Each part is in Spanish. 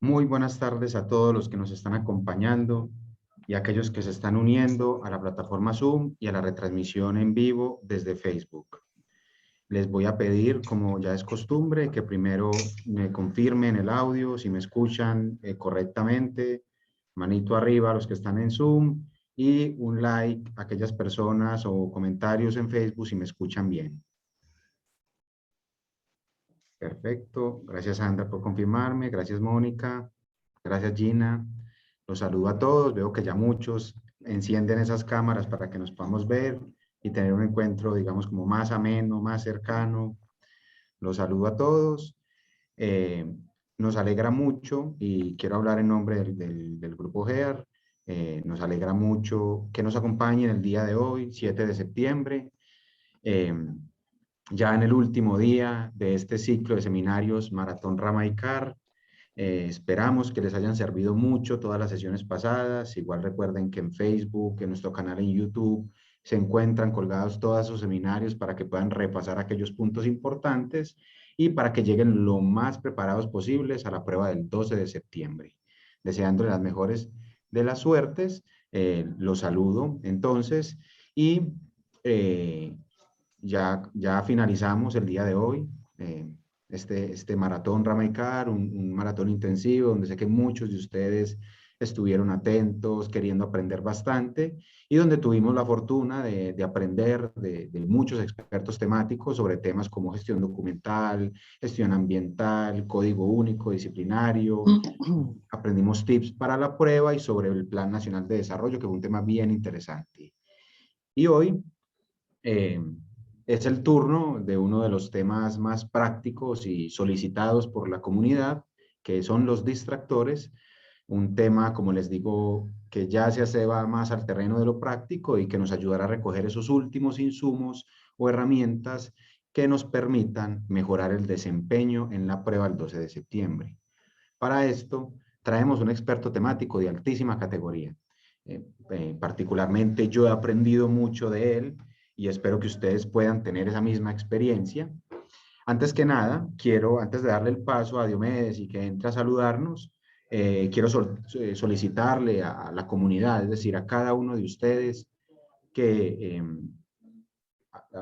Muy buenas tardes a todos los que nos están acompañando y a aquellos que se están uniendo a la plataforma Zoom y a la retransmisión en vivo desde Facebook. Les voy a pedir, como ya es costumbre, que primero me confirmen el audio, si me escuchan correctamente, manito arriba a los que están en Zoom y un like a aquellas personas o comentarios en Facebook si me escuchan bien. Perfecto. Gracias, Sandra, por confirmarme. Gracias, Mónica. Gracias, Gina. Los saludo a todos. Veo que ya muchos encienden esas cámaras para que nos podamos ver y tener un encuentro, digamos, como más ameno, más cercano. Los saludo a todos. Eh, Nos alegra mucho y quiero hablar en nombre del Grupo GEAR. Nos alegra mucho que nos acompañen el día de hoy, 7 de septiembre. Eh, ya en el último día de este ciclo de seminarios Maratón Ramaicar. Esperamos que les hayan servido mucho todas las sesiones pasadas. Igual recuerden que en Facebook, en nuestro canal en YouTube, se encuentran colgados todos esos seminarios para que puedan repasar aquellos puntos importantes y para que lleguen lo más preparados posibles a la prueba del 12 de septiembre. Deseándole las mejores de las suertes, los saludo entonces y eh, ya finalizamos el día de hoy. Este maratón Ramaicar, un maratón intensivo donde sé que muchos de ustedes estuvieron atentos, queriendo aprender bastante y donde tuvimos la fortuna de aprender de muchos expertos temáticos sobre temas como gestión documental, gestión ambiental, código único disciplinario. Aprendimos tips para la prueba y sobre el Plan Nacional de Desarrollo, que fue un tema bien interesante. Y hoy eh, es el turno de uno de los temas más prácticos y solicitados por la comunidad, que son los distractores, un tema, como les digo, que ya se va más al terreno de lo práctico y que nos ayudará a recoger esos últimos insumos o herramientas que nos permitan mejorar el desempeño en la prueba el 12 de septiembre. Para esto, traemos un experto temático de altísima categoría. Particularmente yo he aprendido mucho de él y espero que ustedes puedan tener esa misma experiencia. Antes que nada, antes de darle el paso a Diomedes y que entre a saludarnos, quiero solicitarle a la comunidad, es decir, a cada uno de ustedes, que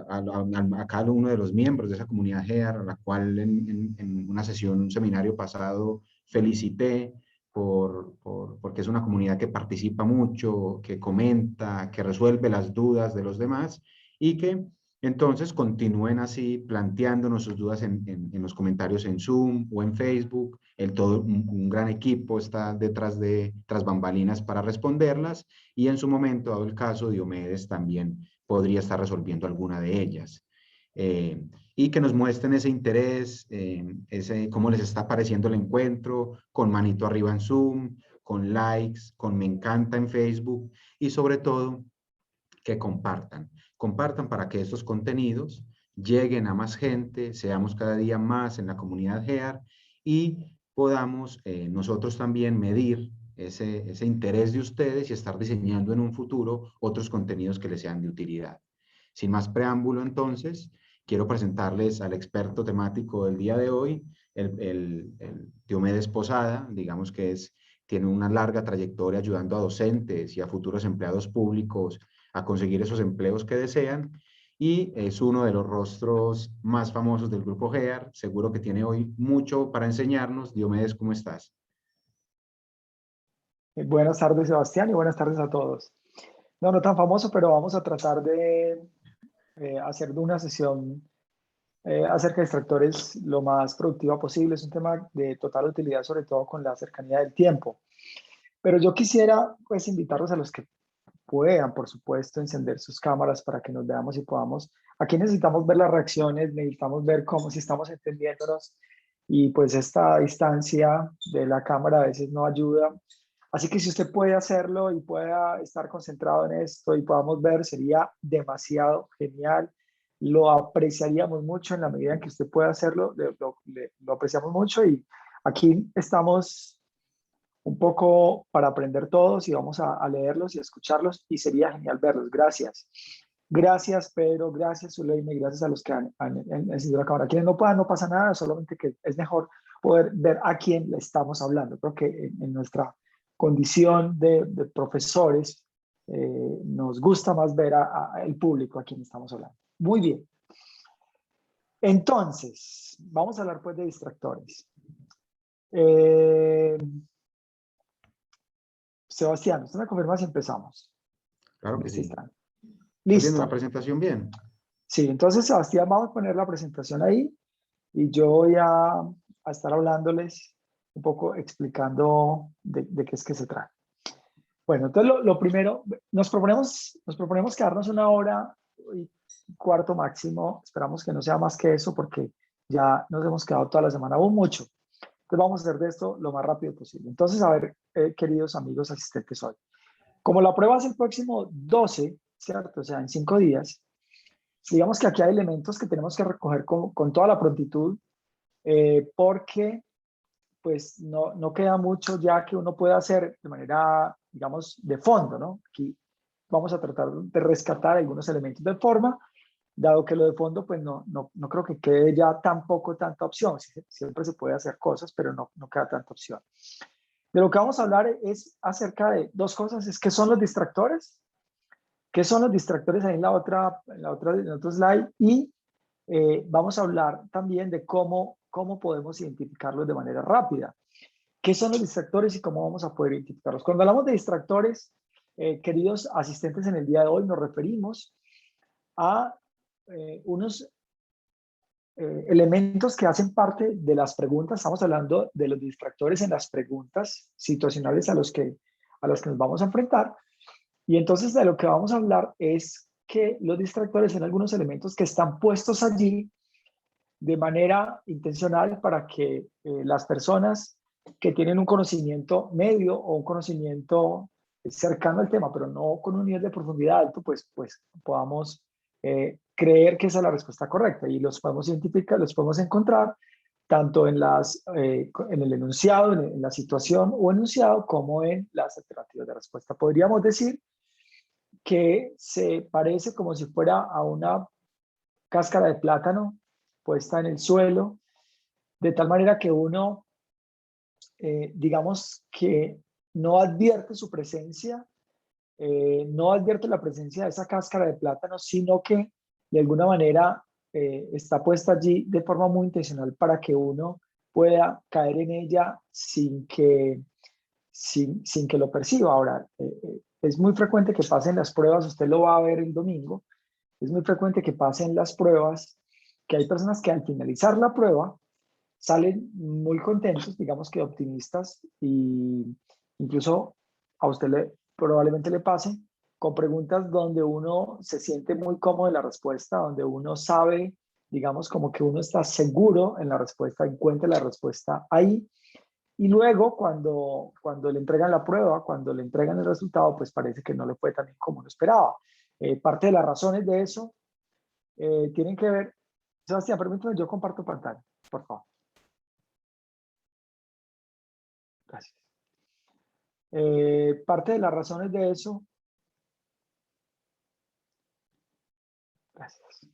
a cada uno de los miembros de esa comunidad GEAR, a la cual en una sesión, un seminario pasado, felicité porque es una comunidad que participa mucho, que comenta, que resuelve las dudas de los demás y que entonces continúen así planteándonos sus dudas en los comentarios en Zoom o en Facebook. Un gran equipo está tras bambalinas para responderlas y en su momento, dado el caso, Diomedes también podría estar resolviendo alguna de ellas. Y que nos muestren ese interés, cómo les está pareciendo el encuentro, con manito arriba en Zoom, con likes, con me encanta en Facebook y sobre todo que compartan para que estos contenidos lleguen a más gente, seamos cada día más en la comunidad GEAR y podamos nosotros también medir ese interés de ustedes y estar diseñando en un futuro otros contenidos que les sean de utilidad. Sin más preámbulo, entonces, quiero presentarles al experto temático del día de hoy, el Diomedes Posada, digamos que tiene una larga trayectoria ayudando a docentes y a futuros empleados públicos a conseguir esos empleos que desean y es uno de los rostros más famosos del Grupo GEAR. Seguro que tiene hoy mucho para enseñarnos. Diomedes, ¿cómo estás? Buenas tardes, Sebastián, y buenas tardes a todos. No, no tan famoso, pero vamos a tratar de hacer de una sesión acerca de extractores lo más productiva posible. Es un tema de total utilidad, sobre todo con la cercanía del tiempo. Pero yo quisiera, pues, invitarlos a los que puedan, por supuesto, encender sus cámaras para que nos veamos y podamos. Aquí necesitamos ver las reacciones, necesitamos ver cómo, si estamos entendiéndonos, y pues esta distancia de la cámara a veces no ayuda. Así que si usted puede hacerlo y pueda estar concentrado en esto y podamos ver, sería demasiado genial. Lo apreciaríamos mucho en la medida en que usted pueda hacerlo, lo apreciamos mucho y aquí estamos un poco para aprender todos y vamos a leerlos y a escucharlos y sería genial verlos. Gracias. Gracias, Pedro. Gracias, Zuleima. Y gracias a los que han encendido la cámara. Quienes no puedan, no pasa nada, solamente que es mejor poder ver a quién le estamos hablando. Creo que en nuestra condición de profesores nos gusta más ver al público a quien estamos hablando. Muy bien. Entonces, vamos a hablar pues de distractores. Sebastián, ¿usted me confirma si empezamos? Claro que sí. Están. ¿Estás viendo la Listo. presentación bien? Sí, entonces Sebastián, vamos a poner la presentación ahí y yo voy a estar hablándoles un poco, explicando de qué es que se trata. Bueno, entonces lo primero, nos proponemos quedarnos 1 hora y cuarto máximo. Esperamos que no sea más que eso porque ya nos hemos quedado toda la semana, aún mucho. Entonces vamos a hacer de esto lo más rápido posible. Entonces, a ver, queridos amigos asistentes hoy. Como la prueba es el próximo 12, ¿cierto? O sea, en 5 días, digamos que aquí hay elementos que tenemos que recoger con toda la prontitud porque pues no queda mucho ya que uno pueda hacer de manera, digamos, de fondo, ¿no? Aquí vamos a tratar de rescatar algunos elementos de forma, dado que lo de fondo, pues no creo que quede ya tampoco tanta opción. Siempre se puede hacer cosas, pero no queda tanta opción. De lo que vamos a hablar es acerca de 2 cosas, es qué son los distractores, qué son los distractores ahí en el otro slide, y vamos a hablar también de cómo podemos identificarlos de manera rápida. ¿Qué son los distractores y cómo vamos a poder identificarlos? Cuando hablamos de distractores, queridos asistentes, en el día de hoy nos referimos a unos elementos que hacen parte de las preguntas. Estamos hablando de los distractores en las preguntas situacionales a las que nos vamos a enfrentar. Y entonces de lo que vamos a hablar es que los distractores son algunos elementos que están puestos allí de manera intencional para que las personas que tienen un conocimiento medio o un conocimiento cercano al tema, pero no con un nivel de profundidad alto, pues podamos creer que esa es la respuesta correcta y los podemos identificar, los podemos encontrar tanto en el enunciado, en la situación o enunciado, como en las alternativas de respuesta. Podríamos decir que se parece como si fuera a una cáscara de plátano puesta en el suelo, de tal manera que uno, digamos que no advierte su presencia, no advierte la presencia de esa cáscara de plátano, sino que de alguna manera está puesta allí de forma muy intencional para que uno pueda caer en ella sin que lo perciba. Ahora, es muy frecuente que pasen las pruebas, usted lo va a ver el domingo, es muy frecuente que pasen las pruebas, que hay personas que al finalizar la prueba salen muy contentos, digamos que optimistas, y incluso a usted probablemente le pase con preguntas donde uno se siente muy cómodo en la respuesta, donde uno sabe, digamos, como que uno está seguro en la respuesta, encuentra la respuesta ahí. Y luego, cuando le entregan la prueba, cuando le entregan el resultado, pues parece que no le fue tan bien como uno esperaba. Parte de las razones de eso tienen que ver. Sebastián, permítame, yo comparto pantalla, por favor. Gracias. Parte de las razones de eso. Gracias.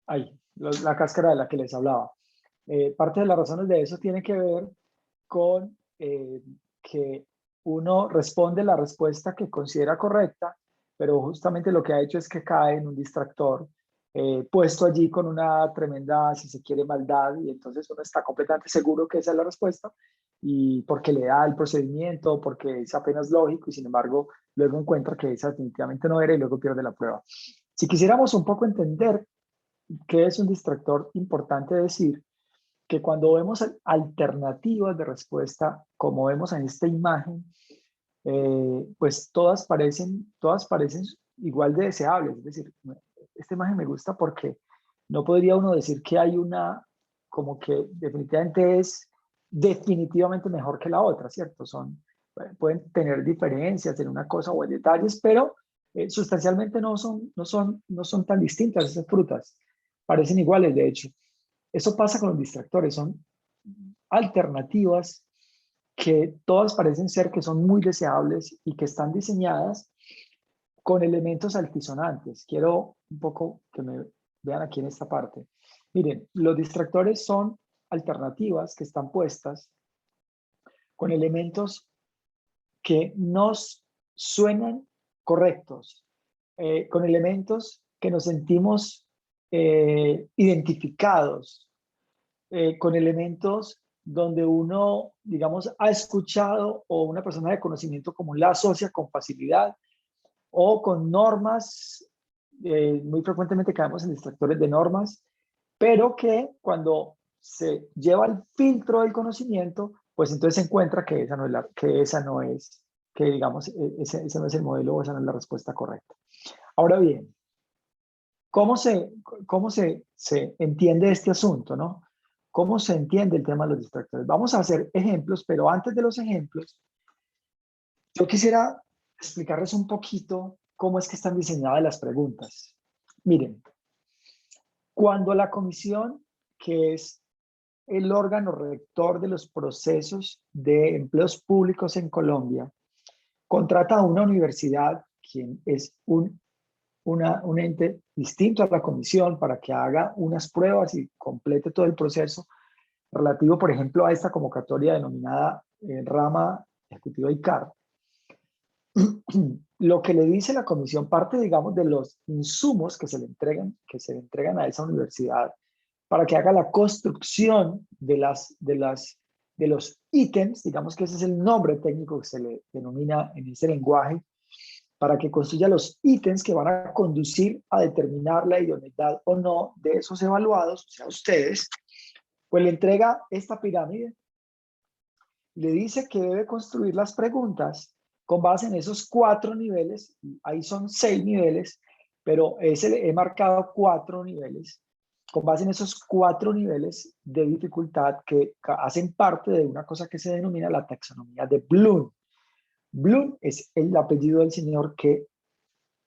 Ahí, la cáscara de la que les hablaba. Parte de las razones de eso tiene que ver con que uno responde la respuesta que considera correcta, pero justamente lo que ha hecho es que cae en un distractor puesto allí con una tremenda, si se quiere, maldad, y entonces uno está completamente seguro que esa es la respuesta, y porque le da el procedimiento, porque es apenas lógico, y sin embargo luego encuentra que esa definitivamente no era y luego pierde la prueba. Si quisiéramos un poco entender qué es un distractor, importante decir que cuando vemos alternativas de respuesta, como vemos en esta imagen, pues todas parecen igual de deseables. Es decir, esta imagen me gusta porque no podría uno decir que hay una como que definitivamente es definitivamente mejor que la otra, ¿cierto? Pueden tener diferencias en una cosa o en detalles, pero sustancialmente no son tan distintas esas frutas. Parecen iguales, de hecho. Eso pasa con los distractores, son alternativas que todas parecen ser que son muy deseables y que están diseñadas con elementos altisonantes. Quiero un poco que me vean aquí en esta parte. Miren, los distractores son alternativas que están puestas con elementos que nos suenan correctos, con elementos que nos sentimos identificados, con elementos donde uno, digamos, ha escuchado o una persona de conocimiento común la asocia con facilidad, o con normas, muy frecuentemente caemos en distractores de normas, pero que cuando se lleva el filtro del conocimiento, pues entonces se encuentra que esa no es, que digamos, ese no es el modelo o esa no es la respuesta correcta. Ahora bien, ¿cómo se entiende este asunto, no? ¿Cómo se entiende el tema de los distractores? Vamos a hacer ejemplos, pero antes de los ejemplos, yo quisiera explicarles un poquito cómo es que están diseñadas las preguntas. Miren, cuando la comisión, que es el órgano rector de los procesos de empleos públicos en Colombia, contrata a una universidad, quien es un ente distinto a la comisión, para que haga unas pruebas y complete todo el proceso relativo, por ejemplo, a esta convocatoria denominada Rama Ejecutiva ICAR. Lo que le dice la comisión, parte, digamos, de los insumos que se le entregan a esa universidad para que haga la construcción de los ítems, digamos que ese es el nombre técnico que se le denomina en ese lenguaje, para que construya los ítems que van a conducir a determinar la idoneidad o no de esos evaluados, o sea, ustedes, pues le entrega esta pirámide, le dice que debe construir las preguntas con base en esos 4 niveles, ahí son 6 niveles, pero he marcado 4 niveles, con base en esos 4 niveles de dificultad que hacen parte de una cosa que se denomina la taxonomía de Bloom. Bloom es el apellido del señor que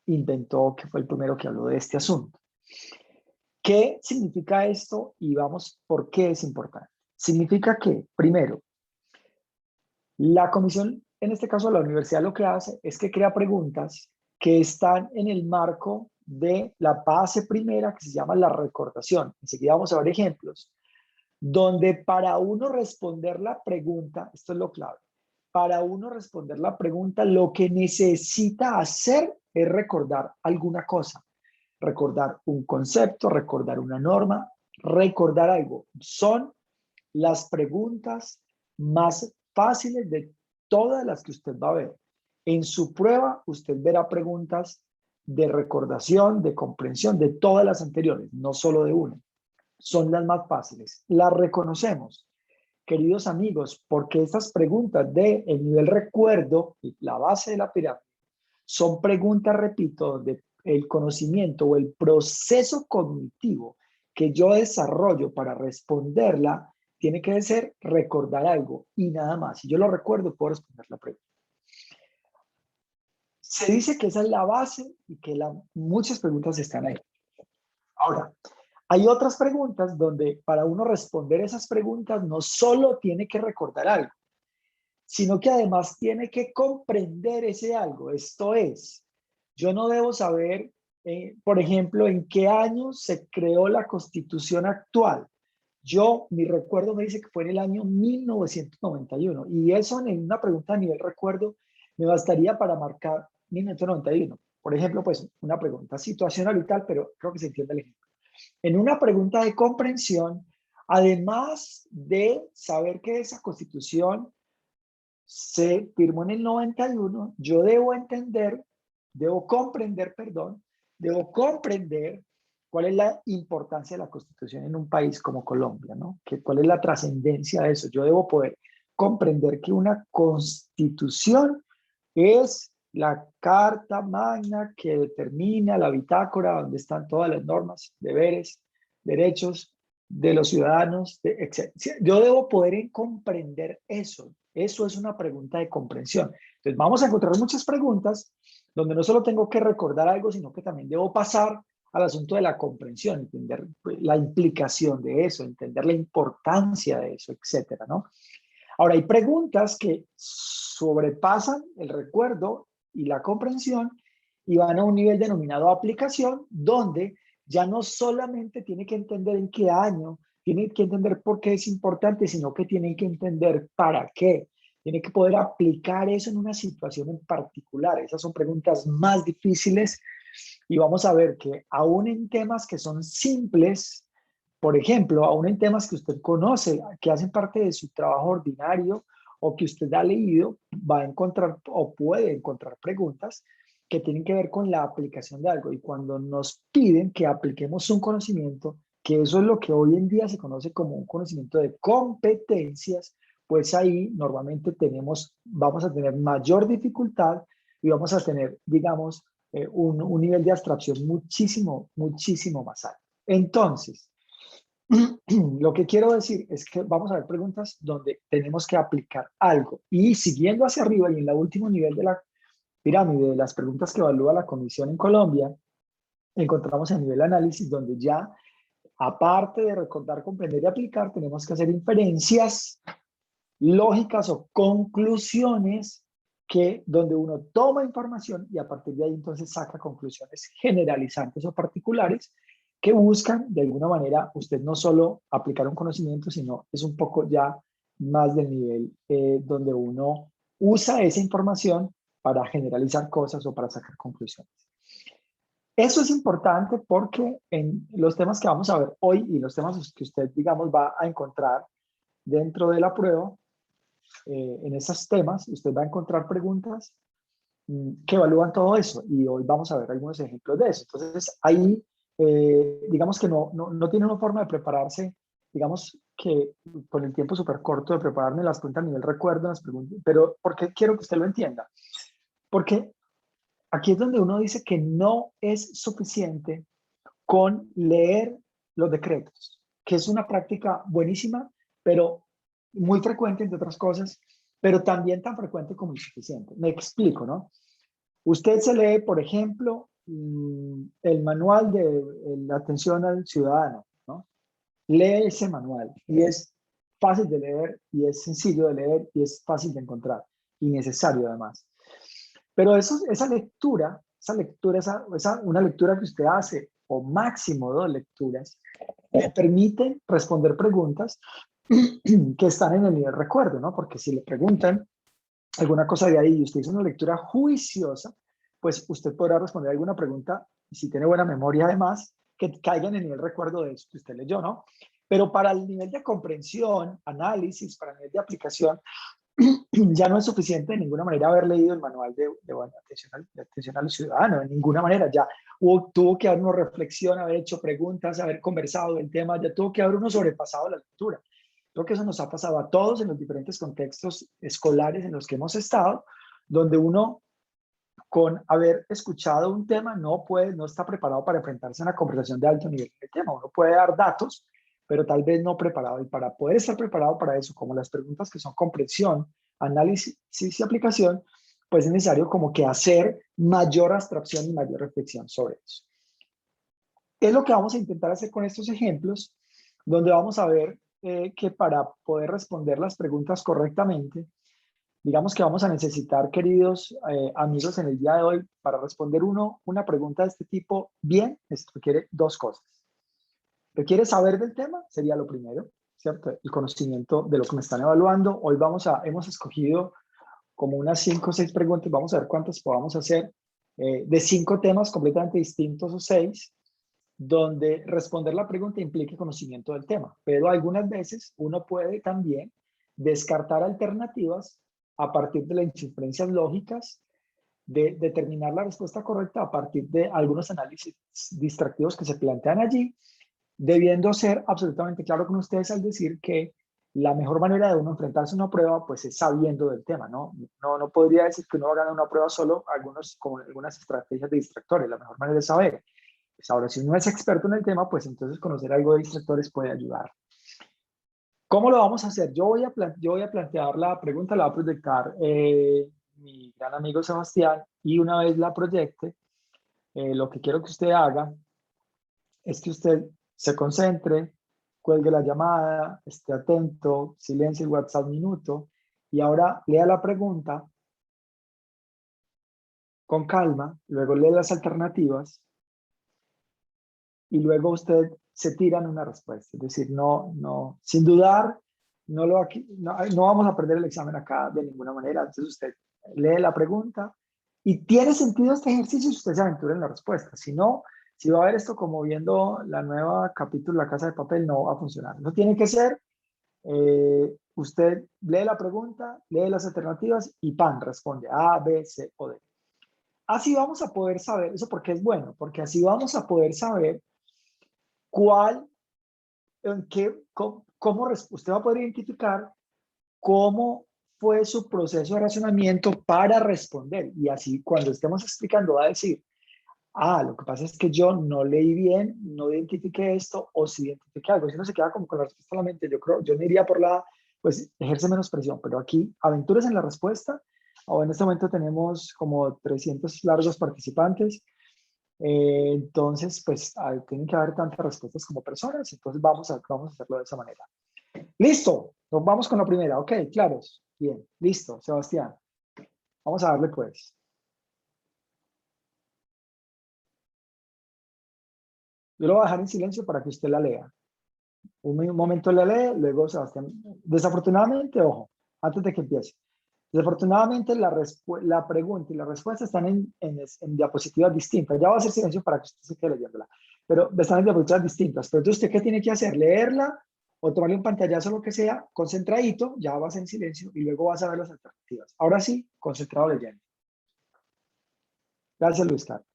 inventó, que fue el primero que habló de este asunto. ¿Qué significa esto? Y vamos, ¿por qué es importante? Significa que, primero, la comisión, en este caso la universidad, lo que hace es que crea preguntas que están en el marco de la base primera, que se llama la recordación. Enseguida vamos a ver ejemplos, donde para uno responder la pregunta, esto es lo clave, para uno responder la pregunta, lo que necesita hacer es recordar alguna cosa, recordar un concepto, recordar una norma, recordar algo. Son las preguntas más fáciles de todas las que usted va a ver. En su prueba, usted verá preguntas de recordación, de comprensión, de todas las anteriores, no solo de una. Son las más fáciles. Las reconocemos, queridos amigos, porque estas preguntas de el nivel recuerdo, la base de la pirámide, son preguntas, repito, donde el conocimiento o el proceso cognitivo que yo desarrollo para responderla tiene que ser recordar algo y nada más. Si yo lo recuerdo, puedo responder la pregunta. Se dice que esa es la base y que muchas preguntas están ahí. Ahora, hay otras preguntas donde para uno responder esas preguntas no solo tiene que recordar algo, sino que además tiene que comprender ese algo. Esto es, yo no debo saber, por ejemplo, en qué año se creó la Constitución actual. Mi recuerdo me dice que fue en el año 1991 y eso en una pregunta a nivel recuerdo me bastaría para marcar 1991. Por ejemplo, pues una pregunta situacional y tal, pero creo que se entiende el ejemplo. En una pregunta de comprensión, además de saber que esa Constitución se firmó en el 91, yo debo comprender cuál es la importancia de la Constitución en un país como Colombia, ¿no? ¿Cuál es la trascendencia de eso? Yo debo poder comprender que una Constitución es la carta magna que determina la bitácora donde están todas las normas, deberes, derechos de los ciudadanos, etc. Yo debo poder comprender eso. Eso es una pregunta de comprensión. Entonces vamos a encontrar muchas preguntas donde no solo tengo que recordar algo, sino que también debo pasar al asunto de la comprensión, entender la implicación de eso, entender la importancia de eso, etcétera, ¿no? Ahora, hay preguntas que sobrepasan el recuerdo y la comprensión y van a un nivel denominado aplicación, donde ya no solamente tiene que entender en qué año, tiene que entender por qué es importante, sino que tiene que entender para qué. Tiene que poder aplicar eso en una situación en particular. Esas son preguntas más difíciles y vamos a ver que aún en temas que son simples, por ejemplo, aún en temas que usted conoce, que hacen parte de su trabajo ordinario o que usted ha leído, va a encontrar o puede encontrar preguntas que tienen que ver con la aplicación de algo. Y cuando nos piden que apliquemos un conocimiento, que eso es lo que hoy en día se conoce como un conocimiento de competencias, pues ahí normalmente vamos a tener mayor dificultad y vamos a tener, digamos, un nivel de abstracción muchísimo, muchísimo más alto. Entonces, lo que quiero decir es que vamos a ver preguntas donde tenemos que aplicar algo. Y siguiendo hacia arriba y en el último nivel de la pirámide de las preguntas que evalúa la Comisión en Colombia, encontramos el nivel de análisis donde ya, aparte de recordar, comprender y aplicar, tenemos que hacer inferencias lógicas o conclusiones donde uno toma información y a partir de ahí entonces saca conclusiones generalizantes o particulares que buscan de alguna manera usted no solo aplicar un conocimiento, sino es un poco ya más del nivel donde uno usa esa información para generalizar cosas o para sacar conclusiones. Eso es importante porque en los temas que vamos a ver hoy y los temas que usted, digamos, va a encontrar dentro de la prueba, en esos temas, usted va a encontrar preguntas que evalúan todo eso y hoy vamos a ver algunos ejemplos de eso. Entonces, ahí, digamos que no tiene una forma de prepararse, digamos que con el tiempo súper corto de prepararme las preguntas a nivel recuerdo, las preguntas, pero ¿por qué quiero que usted lo entienda? Porque aquí es donde uno dice que no es suficiente con leer los decretos, que es una práctica buenísima, pero muy frecuente, entre otras cosas, pero también tan frecuente como insuficiente. Me explico, ¿no? Usted se lee, por ejemplo, el manual de la atención al ciudadano, ¿no? Lee ese manual y es fácil de leer y es sencillo de leer y es fácil de encontrar y necesario además. Pero esa lectura, una lectura que usted hace, o máximo 2 lecturas, le permite responder preguntas que están en el nivel recuerdo, ¿no? Porque si le preguntan alguna cosa de ahí y usted hizo una lectura juiciosa, pues usted podrá responder alguna pregunta, y si tiene buena memoria además, que caiga en el nivel recuerdo de eso que usted leyó, ¿no? Pero para el nivel de comprensión, análisis, para el nivel de aplicación, ya no es suficiente de ninguna manera haber leído el manual de atención al ciudadano, de ninguna manera. Ya tuvo que haber una reflexión, haber hecho preguntas, haber conversado del tema, ya tuvo que haber uno sobrepasado la lectura. Creo que eso nos ha pasado a todos en los diferentes contextos escolares en los que hemos estado, donde uno con haber escuchado un tema no está preparado para enfrentarse a una conversación de alto nivel del tema. Uno puede dar datos, pero tal vez no preparado. Y para poder estar preparado para eso, como las preguntas que son comprensión, análisis y aplicación, pues es necesario como que hacer mayor abstracción y mayor reflexión sobre eso. Es lo que vamos a intentar hacer con estos ejemplos, donde vamos a ver que para poder responder las preguntas correctamente, digamos que vamos a necesitar, queridos amigos, en el día de hoy, para responder una pregunta de este tipo bien, esto requiere 2 cosas. Requiere saber del tema, sería lo primero, ¿cierto? El conocimiento de lo que me están evaluando. Hoy hemos escogido como unas 5 o 6 preguntas, vamos a ver cuántas podamos hacer, de 5 temas completamente distintos o 6, donde responder la pregunta implique conocimiento del tema. Pero algunas veces uno puede también descartar alternativas a partir de las inferencias lógicas, de determinar la respuesta correcta a partir de algunos análisis distractivos que se plantean allí, debiendo ser absolutamente claro con ustedes al decir que la mejor manera de uno enfrentarse a una prueba pues es sabiendo del tema, ¿no? No podría decir que uno va a ganar una prueba solo con algunas estrategias de distractores. La mejor manera es saber. Pues ahora, si uno es experto en el tema, pues entonces conocer algo de distractores puede ayudar. ¿Cómo lo vamos a hacer? Yo voy a plantear la pregunta, la va a proyectar mi gran amigo Sebastián, y una vez la proyecte, lo que quiero que usted haga es que usted se concentre, cuelgue la llamada, esté atento, silencie el WhatsApp un minuto, y ahora lea la pregunta con calma, luego lee las alternativas, y luego usted se tira en una respuesta. Es decir, sin dudar, no vamos a perder el examen acá de ninguna manera. Entonces usted lee la pregunta y tiene sentido este ejercicio si usted se aventura en la respuesta. Si no, si va a ver esto como viendo la nueva capítulo La Casa de Papel, no va a funcionar. No tiene que ser, usted lee la pregunta, lee las alternativas y ¡pam! Responde A, B, C o D. Así vamos a poder saber, eso porque es bueno, porque así vamos a poder saber cuál, en qué, usted va a poder identificar cómo fue su proceso de razonamiento para responder. Y así cuando estemos explicando va a decir, lo que pasa es que yo no leí bien, no identifiqué esto, o si identifiqué algo. Si no se queda como con la respuesta en la mente, yo me iría por pues ejerce menos presión, pero aquí aventuras en la respuesta. En este momento tenemos como 300 largos participantes. Entonces, pues tienen que haber tantas respuestas como personas, entonces vamos a hacerlo de esa manera. Listo, nos vamos con la primera. Ok, claros. Bien, listo, Sebastián. Vamos a darle pues. Yo lo voy a dejar en silencio para que usted la lea. Un momento la lee, luego Sebastián. Desafortunadamente, ojo, antes de que empiece. Desafortunadamente, la pregunta y la respuesta están en diapositivas distintas. Ya va a hacer silencio para que usted se quede leyéndola. Pero están en diapositivas distintas. Pero entonces, ¿usted qué tiene que hacer? Leerla o tomarle un pantallazo o lo que sea, concentradito, ya vas en silencio y luego vas a ver las alternativas. Ahora sí, concentrado leyendo. Gracias, Luis Carlos.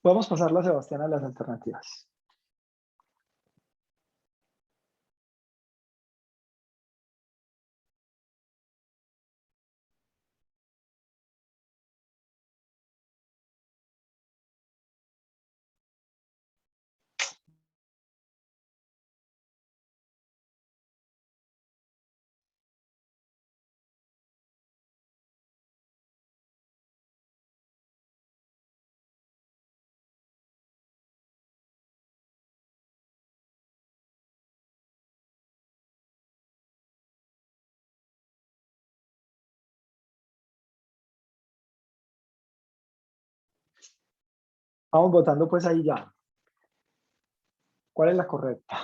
Podemos pasarla, Sebastián, a las alternativas. Vamos votando pues ahí ya. ¿Cuál es la correcta?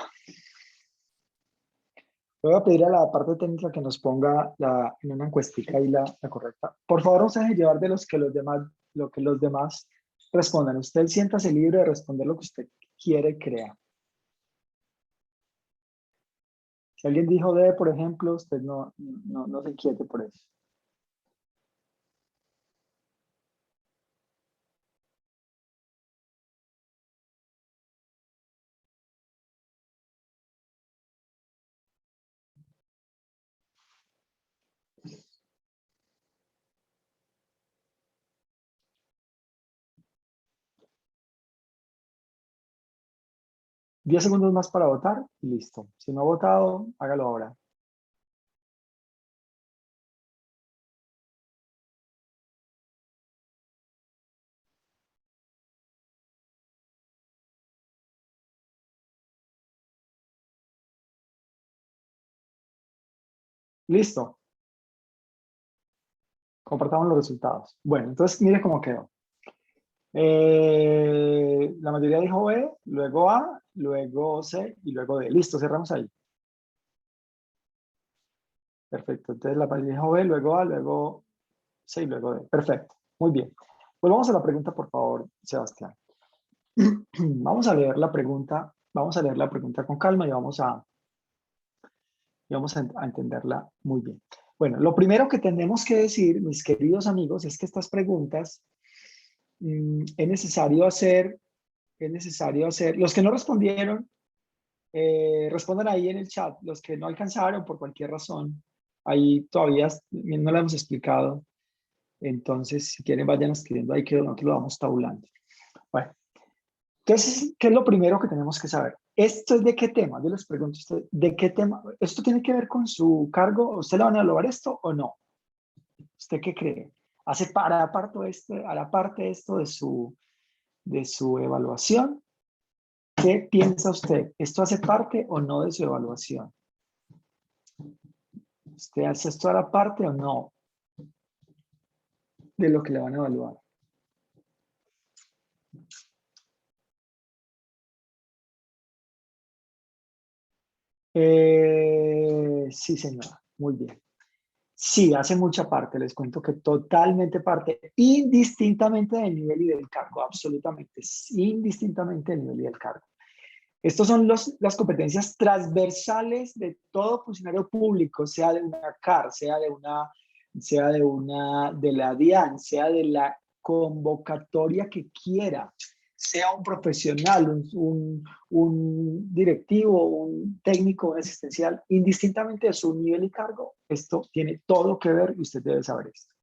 Le voy a pedir a la parte técnica que nos ponga en una encuestica ahí la correcta. Por favor, no se deje llevar de lo que los demás respondan. Usted siéntase libre de responder lo que usted quiere crear. Si alguien dijo D, por ejemplo, usted no se inquiete por eso. Diez segundos más para votar y listo. Si no ha votado, hágalo ahora. Listo. Compartamos los resultados. Bueno, entonces mire cómo quedó. La mayoría dijo B, luego A, luego C y luego D. Listo, cerramos ahí. Perfecto. Entonces la mayoría dijo B, luego A, luego C y luego D. Perfecto. Muy bien. Volvamos a la pregunta, por favor, Sebastián. Vamos a leer la pregunta. Vamos a leer la pregunta con calma y vamos a entenderla muy bien. Bueno, lo primero que tenemos que decir, mis queridos amigos, es que estas preguntas es necesario hacer, los que no respondieron, respondan ahí en el chat, los que no alcanzaron por cualquier razón, ahí todavía no lo hemos explicado, entonces si quieren vayan escribiendo ahí que nosotros lo vamos tabulando. Bueno, ¿qué es lo primero que tenemos que saber? ¿Esto es de qué tema? Yo les pregunto a usted, ¿de qué tema? ¿Esto tiene que ver con su cargo? ¿Usted le van a evaluar esto o no? ¿Usted qué cree? ¿Hace para parte esto de su evaluación? ¿Qué piensa usted? ¿Esto hace parte o no de su evaluación? ¿Usted hace esto a la parte o no de lo que le van a evaluar? Sí, señora. Muy bien. Sí, hace mucha parte. Les cuento que totalmente parte, indistintamente del nivel y del cargo. Absolutamente. Indistintamente del nivel y del cargo. Estos son las competencias transversales de todo funcionario público, sea de una CAR, de la DIAN, sea de la convocatoria que quiera, sea un profesional, un directivo, un técnico, un asistencial, indistintamente de su nivel y cargo, esto tiene todo que ver y usted debe saber esto.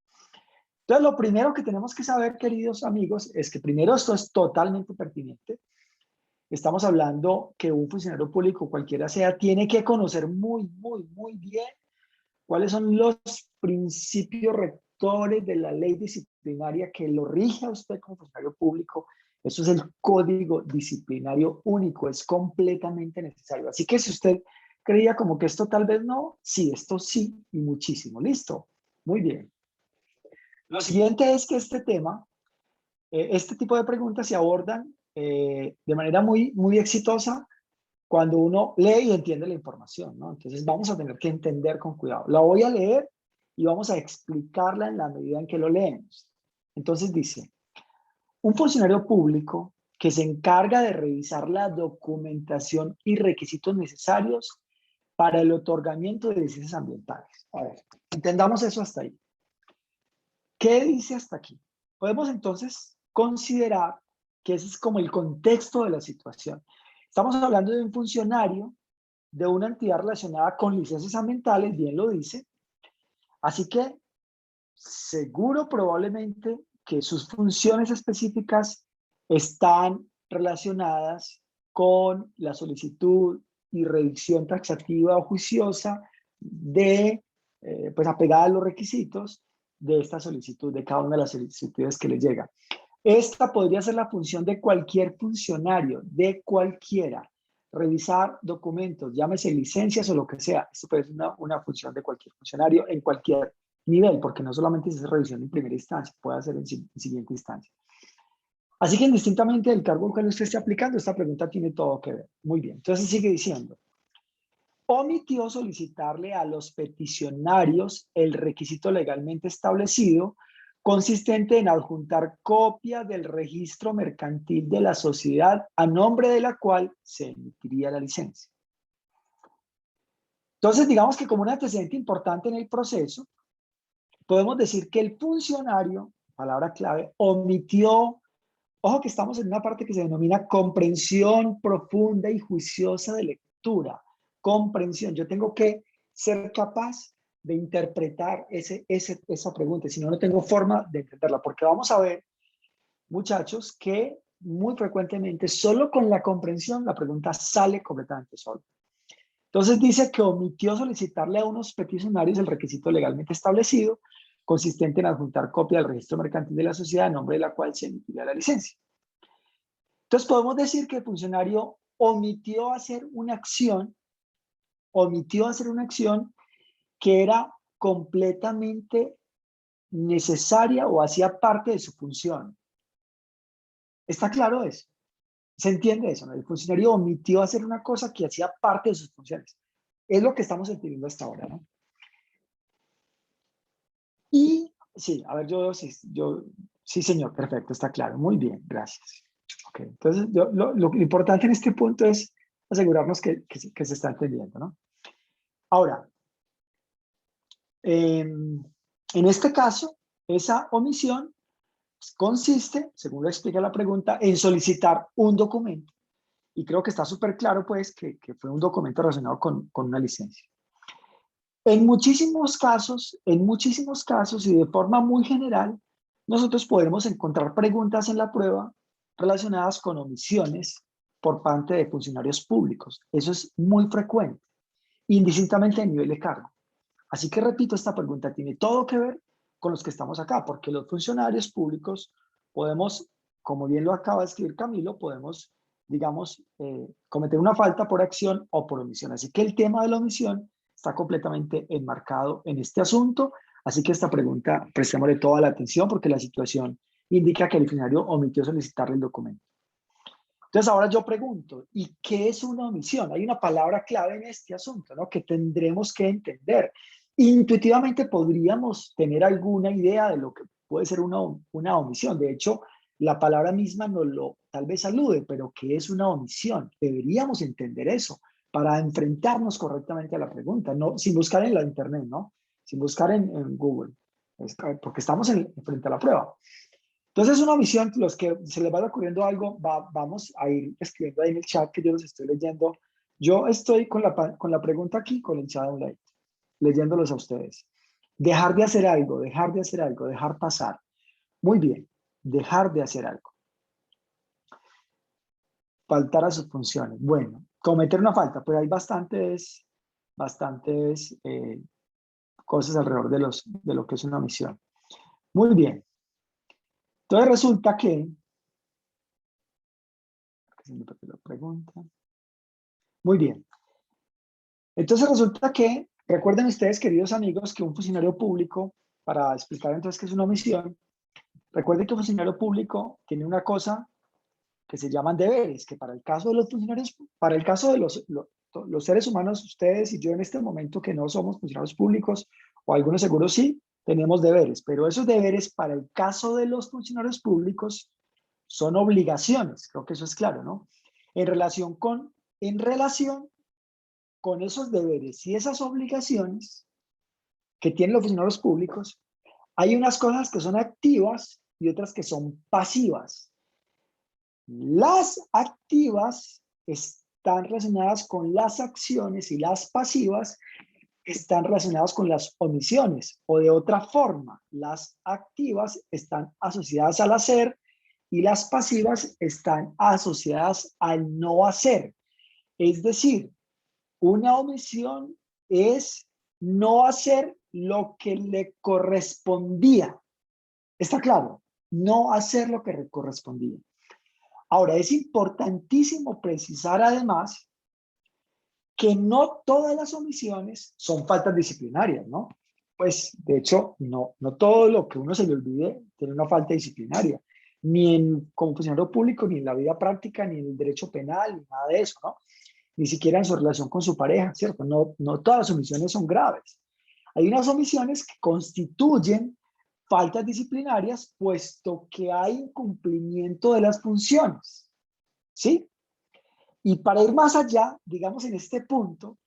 Entonces, lo primero que tenemos que saber, queridos amigos, es que primero esto es totalmente pertinente. Estamos hablando que un funcionario público, cualquiera sea, tiene que conocer muy bien cuáles son los principios rectores de la ley disciplinaria que lo rige a usted como funcionario público. Eso es el código disciplinario único, es completamente necesario. Así que si usted creía como que esto tal vez no, sí, esto sí y muchísimo. ¿Listo? Muy bien. Lo siguiente es que este tipo de preguntas se abordan de manera muy exitosa cuando uno lee y entiende la información, ¿no? Entonces vamos a tener que entender con cuidado. La voy a leer y vamos a explicarla en la medida en que lo leemos. Entonces dice, un funcionario público que se encarga de revisar la documentación y requisitos necesarios para el otorgamiento de licencias ambientales. A ver, entendamos eso hasta ahí. ¿Qué dice hasta aquí? Podemos entonces considerar que ese es como el contexto de la situación. Estamos hablando de un funcionario de una entidad relacionada con licencias ambientales, bien lo dice. Así que seguro probablemente que sus funciones específicas están relacionadas con la solicitud y revisión taxativa o juiciosa pues apegada a los requisitos de esta solicitud, de cada una de las solicitudes que le llegan. Esta podría ser la función de cualquier funcionario, de cualquiera. Revisar documentos, llámese licencias o lo que sea. Esto puede ser una función de cualquier funcionario en cualquier nivel, porque no solamente es revisión en primera instancia, puede hacer en siguiente instancia. Así que indistintamente del cargo que usted esté aplicando, esta pregunta tiene todo que ver. Muy bien, entonces sigue diciendo. Omitió solicitarle a los peticionarios el requisito legalmente establecido consistente en adjuntar copia del registro mercantil de la sociedad a nombre de la cual se emitiría la licencia. Entonces, digamos que como un antecedente importante en el proceso, podemos decir que el funcionario, palabra clave, omitió, ojo que estamos en una parte que se denomina comprensión profunda y juiciosa de lectura. Comprensión, yo tengo que ser capaz de interpretar esa pregunta, si no, no tengo forma de entenderla, porque vamos a ver, muchachos, que muy frecuentemente solo con la comprensión la pregunta sale completamente sola. Entonces dice que omitió solicitarle a unos peticionarios el requisito legalmente establecido, consistente en adjuntar copia del registro mercantil de la sociedad a nombre de la cual se emitiría la licencia. Entonces podemos decir que el funcionario omitió hacer una acción que era completamente necesaria o hacía parte de su función. ¿Está claro eso? ¿Se entiende eso? ¿No? El funcionario omitió hacer una cosa que hacía parte de sus funciones. Es lo que estamos entendiendo hasta ahora, ¿no? Y sí, a ver, sí, señor, perfecto, está claro. Muy bien, gracias. Okay, entonces, lo importante en este punto es asegurarnos que se está entendiendo, ¿no? Ahora, En este caso, esa omisión consiste, según lo explica la pregunta, en solicitar un documento. Y creo que está súper claro, pues, que fue un documento relacionado con una licencia. En muchísimos casos y de forma muy general, nosotros podemos encontrar preguntas en la prueba relacionadas con omisiones por parte de funcionarios públicos. Eso es muy frecuente, indistintamente de nivel de cargo. Así que repito, esta pregunta tiene todo que ver con los que estamos acá, porque los funcionarios públicos podemos, como bien lo acaba de escribir Camilo, podemos, digamos, cometer una falta por acción o por omisión. Así que el tema de la omisión está completamente enmarcado en este asunto. Así que esta pregunta, prestémosle toda la atención porque la situación indica que el funcionario omitió solicitarle el documento. Entonces ahora yo pregunto, ¿y qué es una omisión? Hay una palabra clave en este asunto, ¿no? Que tendremos que entender. Intuitivamente podríamos tener alguna idea de lo que puede ser una omisión. De hecho, la palabra misma nos lo tal vez alude, pero ¿qué es una omisión? Deberíamos entender eso para enfrentarnos correctamente a la pregunta, no, sin buscar en la internet, ¿no? Sin buscar en Google, porque estamos frente a la prueba. Entonces, una omisión, los que se les vaya ocurriendo algo, vamos a ir escribiendo ahí en el chat que yo los estoy leyendo. Yo estoy con la pregunta aquí, con el chat online, leyéndolos a ustedes. Dejar de hacer algo, dejar pasar. Muy bien, dejar de hacer algo. Faltar a sus funciones. Bueno, cometer una falta, pues hay bastantes cosas alrededor de lo que es una omisión. Muy bien. Entonces resulta que muy bien. Entonces resulta que, recuerden ustedes, queridos amigos, que un funcionario público, para explicar entonces qué es una omisión, recuerden que un funcionario público tiene una cosa que se llaman deberes, que para el caso de los funcionarios, para el caso de los seres humanos, ustedes y yo en este momento que no somos funcionarios públicos, o algunos seguros sí, tenemos deberes, pero esos deberes para el caso de los funcionarios públicos son obligaciones, creo que eso es claro, ¿no? En relación con esos deberes y esas obligaciones que tienen los funcionarios públicos, hay unas cosas que son activas y otras que son pasivas. Las activas están relacionadas con las acciones y las pasivas están relacionadas con las omisiones, o de otra forma, las activas están asociadas al hacer y las pasivas están asociadas al no hacer. Es decir, una omisión es no hacer lo que le correspondía. ¿Está claro? No hacer lo que le correspondía. Ahora, es importantísimo precisar además que no todas las omisiones son faltas disciplinarias, ¿no? Pues, de hecho, no todo lo que uno se le olvide tiene una falta disciplinaria, ni como funcionario público, ni en la vida práctica, ni en el derecho penal, ni nada de eso, ¿no? Ni siquiera en su relación con su pareja, ¿cierto? No todas las omisiones son graves. Hay unas omisiones que constituyen faltas disciplinarias, puesto que hay incumplimiento de las funciones, ¿sí? Y para ir más allá, digamos en este punto,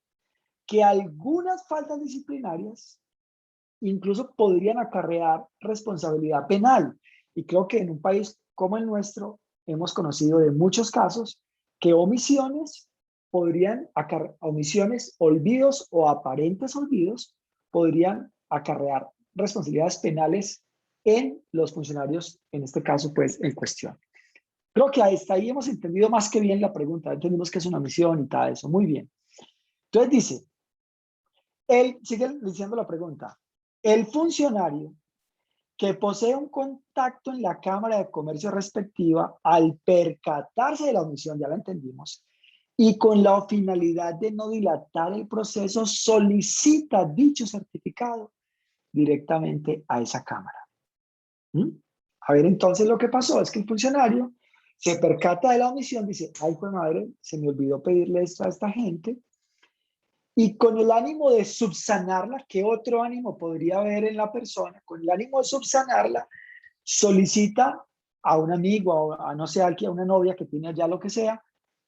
que algunas faltas disciplinarias incluso podrían acarrear responsabilidad penal. Y creo que en un país como el nuestro hemos conocido de muchos casos que omisiones, olvidos o aparentes olvidos podrían acarrear responsabilidades penales en los funcionarios, en este caso, pues, en cuestión. Creo que hasta ahí hemos entendido más que bien la pregunta, entendimos que es una omisión y tal eso, muy bien. Entonces dice, sigue diciendo la pregunta, el funcionario que posee un contacto en la Cámara de Comercio respectiva, al percatarse de la omisión, ya la entendimos, y con la finalidad de no dilatar el proceso, solicita dicho certificado directamente a esa Cámara. A ver, entonces lo que pasó es que el funcionario se percata de la omisión, dice, ay, pues madre, se me olvidó pedirle esto a esta gente, y con el ánimo de subsanarla, ¿qué otro ánimo podría haber en la persona? Con el ánimo de subsanarla, solicita a un amigo, a no sé, a una novia que tiene allá lo que sea,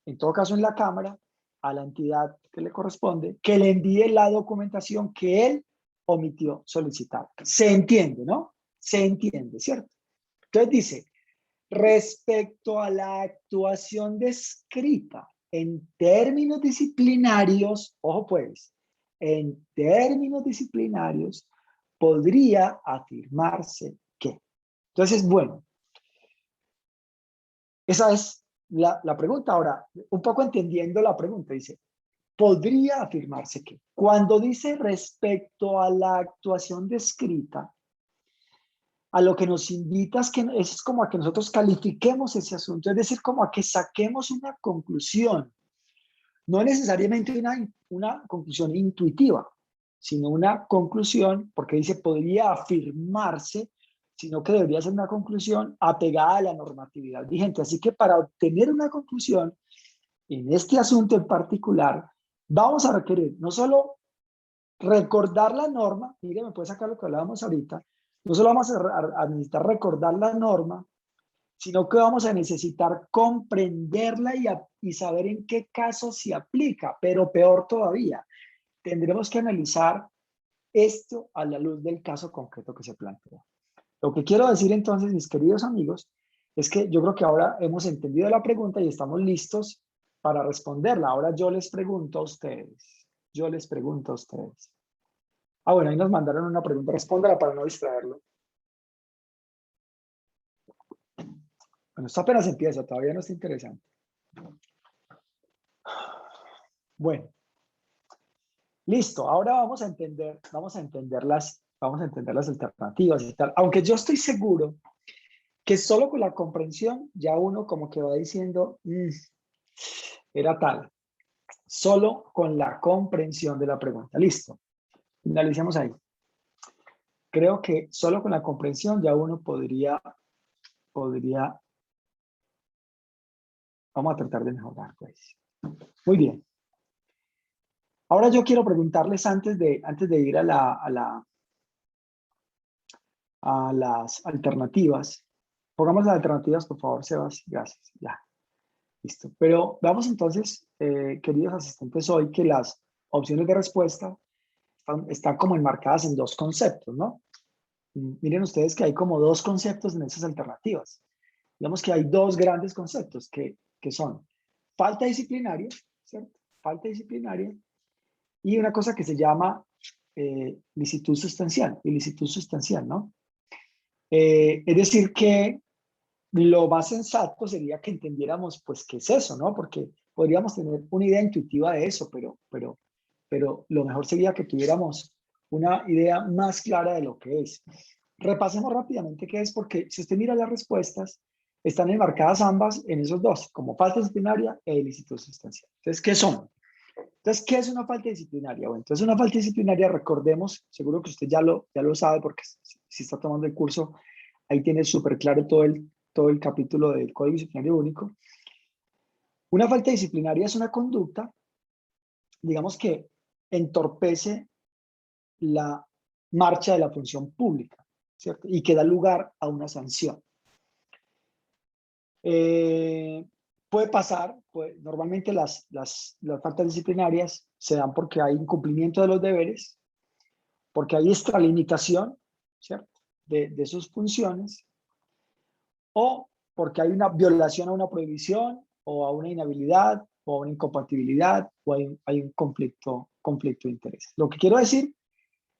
en todo caso en la Cámara, a la entidad que le corresponde, que le envíe la documentación que él omitió solicitar. Se entiende, ¿no? Se entiende, ¿cierto? Entonces dice, respecto a la actuación descrita en términos disciplinarios, ojo pues, en términos disciplinarios, podría afirmarse que. Entonces, bueno, esa es la pregunta. Ahora, un poco entendiendo la pregunta, dice, podría afirmarse que. Cuando dice respecto a la actuación descrita, a lo que nos invita es como a que nosotros califiquemos ese asunto, es decir, como a que saquemos una conclusión, no necesariamente una conclusión intuitiva, sino una conclusión, porque dice podría afirmarse, sino que debería ser una conclusión apegada a la normatividad vigente. Así que para obtener una conclusión en este asunto en particular, vamos a requerir no solo recordar la norma, mire, me puede sacar lo que hablábamos ahorita, no solo vamos a necesitar recordar la norma, sino que vamos a necesitar comprenderla y saber en qué caso se aplica, pero peor todavía, tendremos que analizar esto a la luz del caso concreto que se plantea. Lo que quiero decir entonces, mis queridos amigos, es que yo creo que ahora hemos entendido la pregunta y estamos listos para responderla. Ahora yo les pregunto a ustedes, Ah, bueno, ahí nos mandaron una pregunta, respóndala para no distraerlo. Bueno, esto apenas empieza, todavía no está interesante. Bueno, listo, ahora vamos a entender las alternativas y tal. Aunque yo estoy seguro que solo con la comprensión ya uno como que va diciendo, era tal. Solo con la comprensión de la pregunta. Listo, finalicemos ahí. Creo que solo con la comprensión ya uno podría, vamos a tratar de mejorar, pues. Muy bien. Ahora yo quiero preguntarles antes de ir a las alternativas. Pongamos las alternativas, por favor, Sebas. Gracias. Ya. Listo. Pero vamos entonces, queridos asistentes, hoy que las opciones de respuesta están como enmarcadas en dos conceptos, ¿no? Miren ustedes que hay como dos conceptos en esas alternativas. Digamos que hay dos grandes conceptos que son falta disciplinaria, ¿cierto? Falta disciplinaria y una cosa que se llama ilicitud sustancial, ¿no? Es decir que lo más sensato sería que entendiéramos pues qué es eso, ¿no? Porque podríamos tener una idea intuitiva de eso, pero lo mejor sería que tuviéramos una idea más clara de lo que es. Repasemos rápidamente qué es, porque si usted mira las respuestas, están enmarcadas ambas en esos dos, como falta disciplinaria e ilicitud sustancial. Entonces, ¿qué son? Entonces, ¿qué es una falta disciplinaria? Bueno, entonces una falta disciplinaria, recordemos, seguro que usted ya lo sabe porque si está tomando el curso, ahí tiene súper claro todo el capítulo del Código Disciplinario Único. Una falta disciplinaria es una conducta, digamos que entorpece la marcha de la función pública, ¿cierto? Y que da lugar a una sanción. Puede pasar, normalmente las faltas disciplinarias se dan porque hay incumplimiento de los deberes, porque hay extralimitación, ¿cierto? De sus funciones, o porque hay una violación a una prohibición, o a una inhabilidad, o a una incompatibilidad, o hay un conflicto de interés. Lo que quiero decir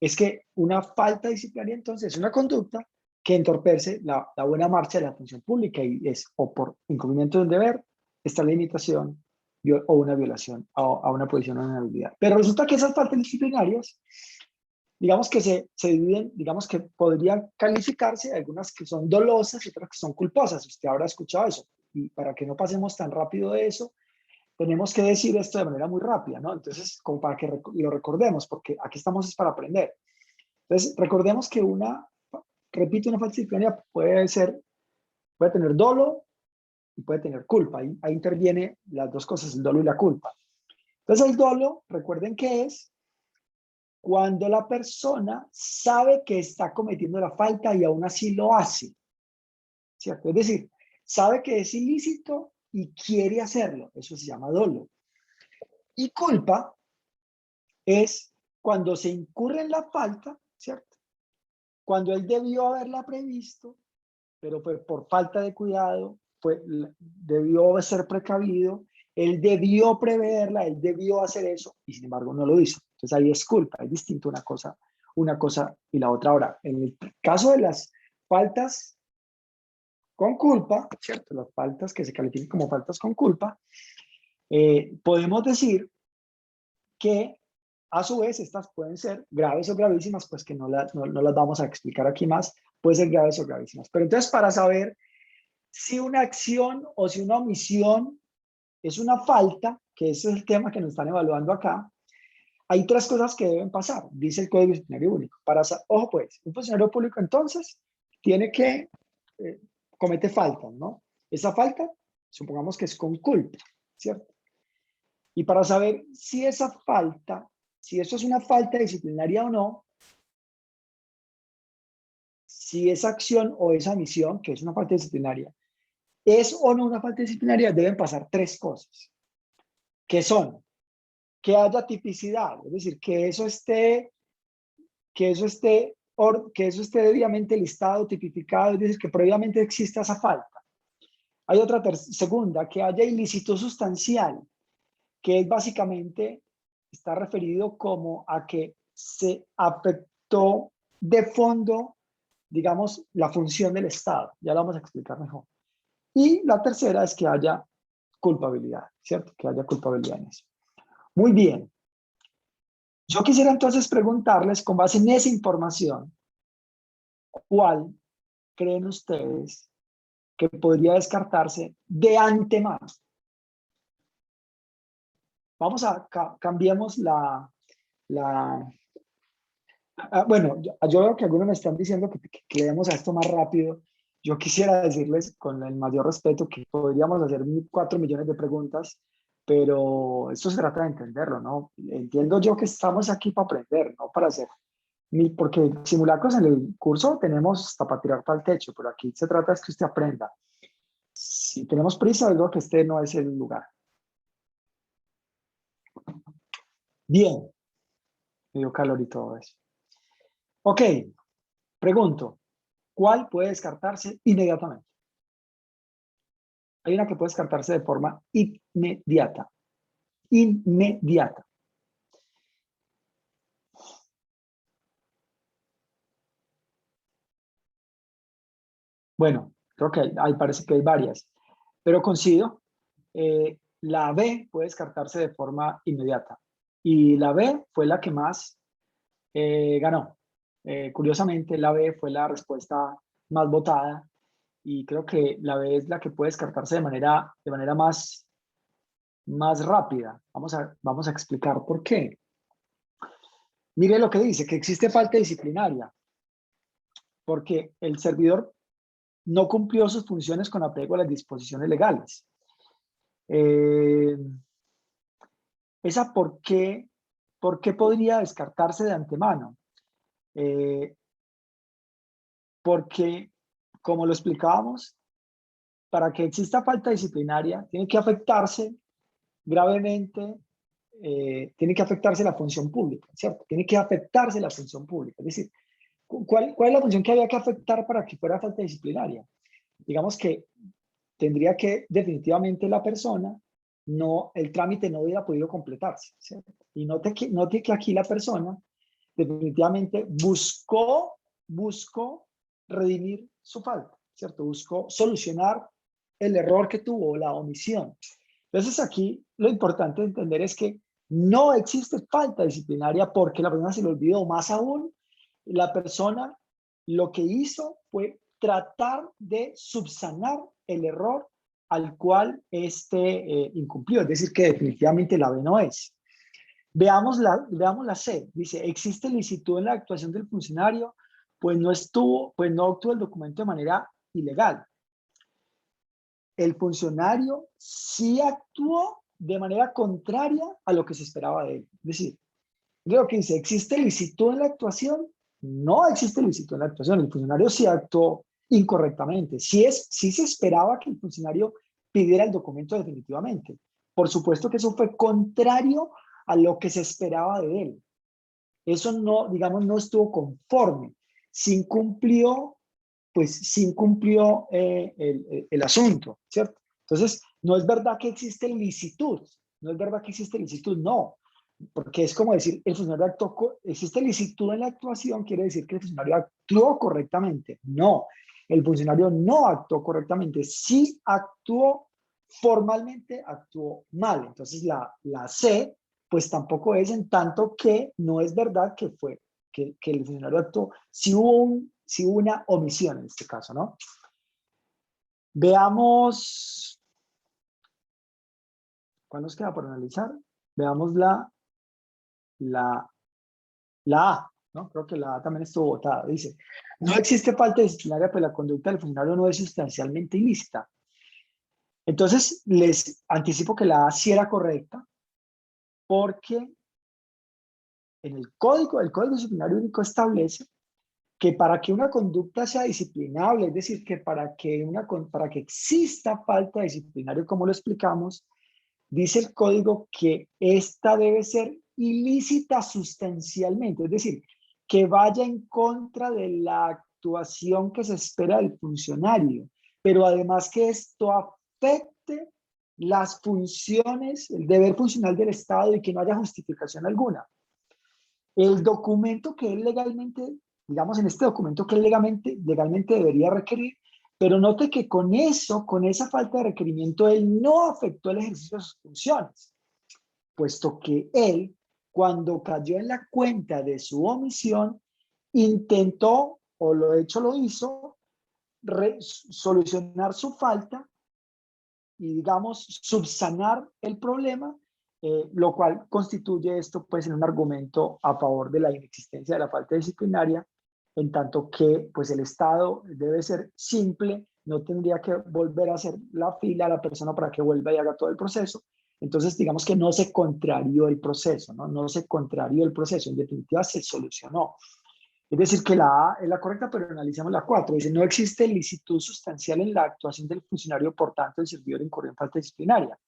es que una falta disciplinaria entonces es una conducta que entorpece la buena marcha de la función pública y es o por incumplimiento de un deber, esta limitación o una violación a una posición o una inhabilidad. Pero resulta que esas faltas disciplinarias, digamos que se dividen, digamos que podrían calificarse, algunas que son dolosas y otras que son culposas. Usted habrá escuchado eso. Y para que no pasemos tan rápido de eso, tenemos que decir esto de manera muy rápida, ¿no? Entonces, como para que lo recordemos, porque aquí estamos es para aprender. Entonces, recordemos que repito, una falta disciplinaria puede tener dolo y puede tener culpa. Ahí interviene las dos cosas, el dolo y la culpa. Entonces, el dolo, recuerden que es cuando la persona sabe que está cometiendo la falta y aún así lo hace, ¿cierto? Es decir, sabe que es ilícito y quiere hacerlo. Eso se llama dolo. Y culpa es cuando se incurre en la falta, ¿cierto? Cuando él debió haberla previsto, pero fue por falta de cuidado, debió ser precavido, él debió preverla, él debió hacer eso, y sin embargo no lo hizo. Entonces ahí es culpa, es distinto una cosa y la otra. Ahora, en el caso de las faltas con culpa, ¿cierto? Las faltas que se califican como faltas con culpa, podemos decir que a su vez estas pueden ser graves o gravísimas, pues que no las vamos a explicar aquí más, pueden ser graves o gravísimas. Pero entonces, para saber si una acción o si una omisión es una falta, que ese es el tema que nos están evaluando acá, hay tres cosas que deben pasar, dice el Código Disciplinario Único. Ojo pues, un funcionario público entonces tiene que comete falta, ¿no? Esa falta, supongamos que es con culpa, ¿cierto? Y para saber si esa falta, si eso es una falta disciplinaria o no, si esa acción o esa omisión, que es una falta disciplinaria, es o no una falta disciplinaria, deben pasar tres cosas, que son que haya tipicidad, es decir, que eso esté debidamente listado, tipificado, es decir, que previamente exista esa falta. Hay otra segunda, que haya ilícito sustancial, que es básicamente, está referido como a que se afectó de fondo, digamos, la función del Estado. Ya lo vamos a explicar mejor. Y la tercera es que haya culpabilidad, ¿cierto? Que haya culpabilidad en eso. Muy bien. Yo quisiera entonces preguntarles, con base en esa información, ¿cuál creen ustedes que podría descartarse de antemano? Vamos a cambiemos bueno, yo veo que algunos me están diciendo que leemos a esto más rápido. Yo quisiera decirles con el mayor respeto que podríamos hacer 4 millones de preguntas, pero esto se trata de entenderlo, ¿no? Entiendo yo que estamos aquí para aprender, no para hacer porque simulacros en el curso tenemos hasta para tirar para el techo, pero aquí se trata es que usted aprenda. Si tenemos prisa, digo que este no es el lugar. Bien, me dio calor y todo eso. Ok, pregunto, ¿cuál puede descartarse inmediatamente? Hay una que puede descartarse de forma inmediata. Inmediata. Bueno, creo que parece que hay varias, pero coincido. La B puede descartarse de forma inmediata. Y la B fue la que más ganó. Curiosamente, la B fue la respuesta más votada y creo que la B es la que puede descartarse de manera más rápida. Vamos a explicar por qué. Mire lo que dice, que existe falta disciplinaria, porque el servidor no cumplió sus funciones con apego a las disposiciones legales. ¿Esa por qué podría descartarse de antemano? Porque, como lo explicábamos, para que exista falta disciplinaria, tiene que afectarse gravemente, tiene que afectarse la función pública, ¿cierto? Tiene que afectarse la función pública. Es decir, ¿cuál es la función que había que afectar para que fuera falta disciplinaria? Digamos que tendría que definitivamente la persona, el trámite no hubiera podido completarse, ¿cierto? Y note que aquí la persona definitivamente buscó redimir su falta, ¿cierto? Buscó solucionar el error que tuvo, la omisión. Entonces aquí lo importante de entender es que no existe falta disciplinaria porque la persona se le olvidó. Más aún, la persona lo que hizo fue tratar de subsanar el error al cual incumplió. Es decir, que definitivamente la B no es. Veamos la C. Dice, ¿existe licitud en la actuación del funcionario? Pues no obtuvo el documento de manera ilegal. El funcionario sí actuó de manera contraria a lo que se esperaba de él. Es decir, creo que dice, ¿existe licitud en la actuación? No existe licitud en la actuación. El funcionario sí actuó incorrectamente. Sí se esperaba que el funcionario pidiera el documento definitivamente. Por supuesto que eso fue contrario a lo que se esperaba de él. eso no, digamos, no estuvo conforme, sí incumplió, pues sí incumplió el asunto, ¿cierto? Entonces, no es verdad que existe licitud, no es verdad que existe licitud, no, porque es como decir, el funcionario actuó, existe licitud en la actuación, quiere decir que el funcionario actuó correctamente, no, el funcionario no actuó correctamente, sí actuó formalmente, actuó mal, entonces la C, pues tampoco es en tanto que no es verdad que fue, que el funcionario actuó, si hubo una omisión en este caso, ¿no? Veamos, ¿cuál nos queda por analizar? Veamos la, la A, ¿no? Creo que la A también estuvo votada. Dice, no existe falta disciplinaria, pero la conducta del funcionario no es sustancialmente ilícita. Entonces, les anticipo que la A sí era correcta, porque en el Código Disciplinario Único establece que para que una conducta sea disciplinable, es decir, que para que exista falta disciplinaria, como lo explicamos, dice el código que esta debe ser ilícita sustancialmente, es decir, que vaya en contra de la actuación que se espera del funcionario, pero además que esto afecte las funciones, el deber funcional del Estado y que no haya justificación alguna. El documento que él legalmente, digamos en este documento que él legalmente debería requerir, pero note que con eso, con esa falta de requerimiento, él no afectó el ejercicio de sus funciones, puesto que él, cuando cayó en la cuenta de su omisión, intentó, o lo hecho lo hizo, solucionar su falta y, digamos, subsanar el problema, lo cual constituye esto, pues, en un argumento a favor de la inexistencia de la falta disciplinaria, en tanto que, pues, el Estado debe ser simple, no tendría que volver a hacer la fila a la persona para que vuelva y haga todo el proceso. Entonces, digamos que no se contrarió el proceso, ¿no? No se contrarió el proceso, en definitiva se solucionó. Es decir, que la A es la correcta, pero analicemos la 4. Dice, no existe licitud sustancial en la actuación del funcionario, por tanto, el servidor incurrió en falta disciplinaria.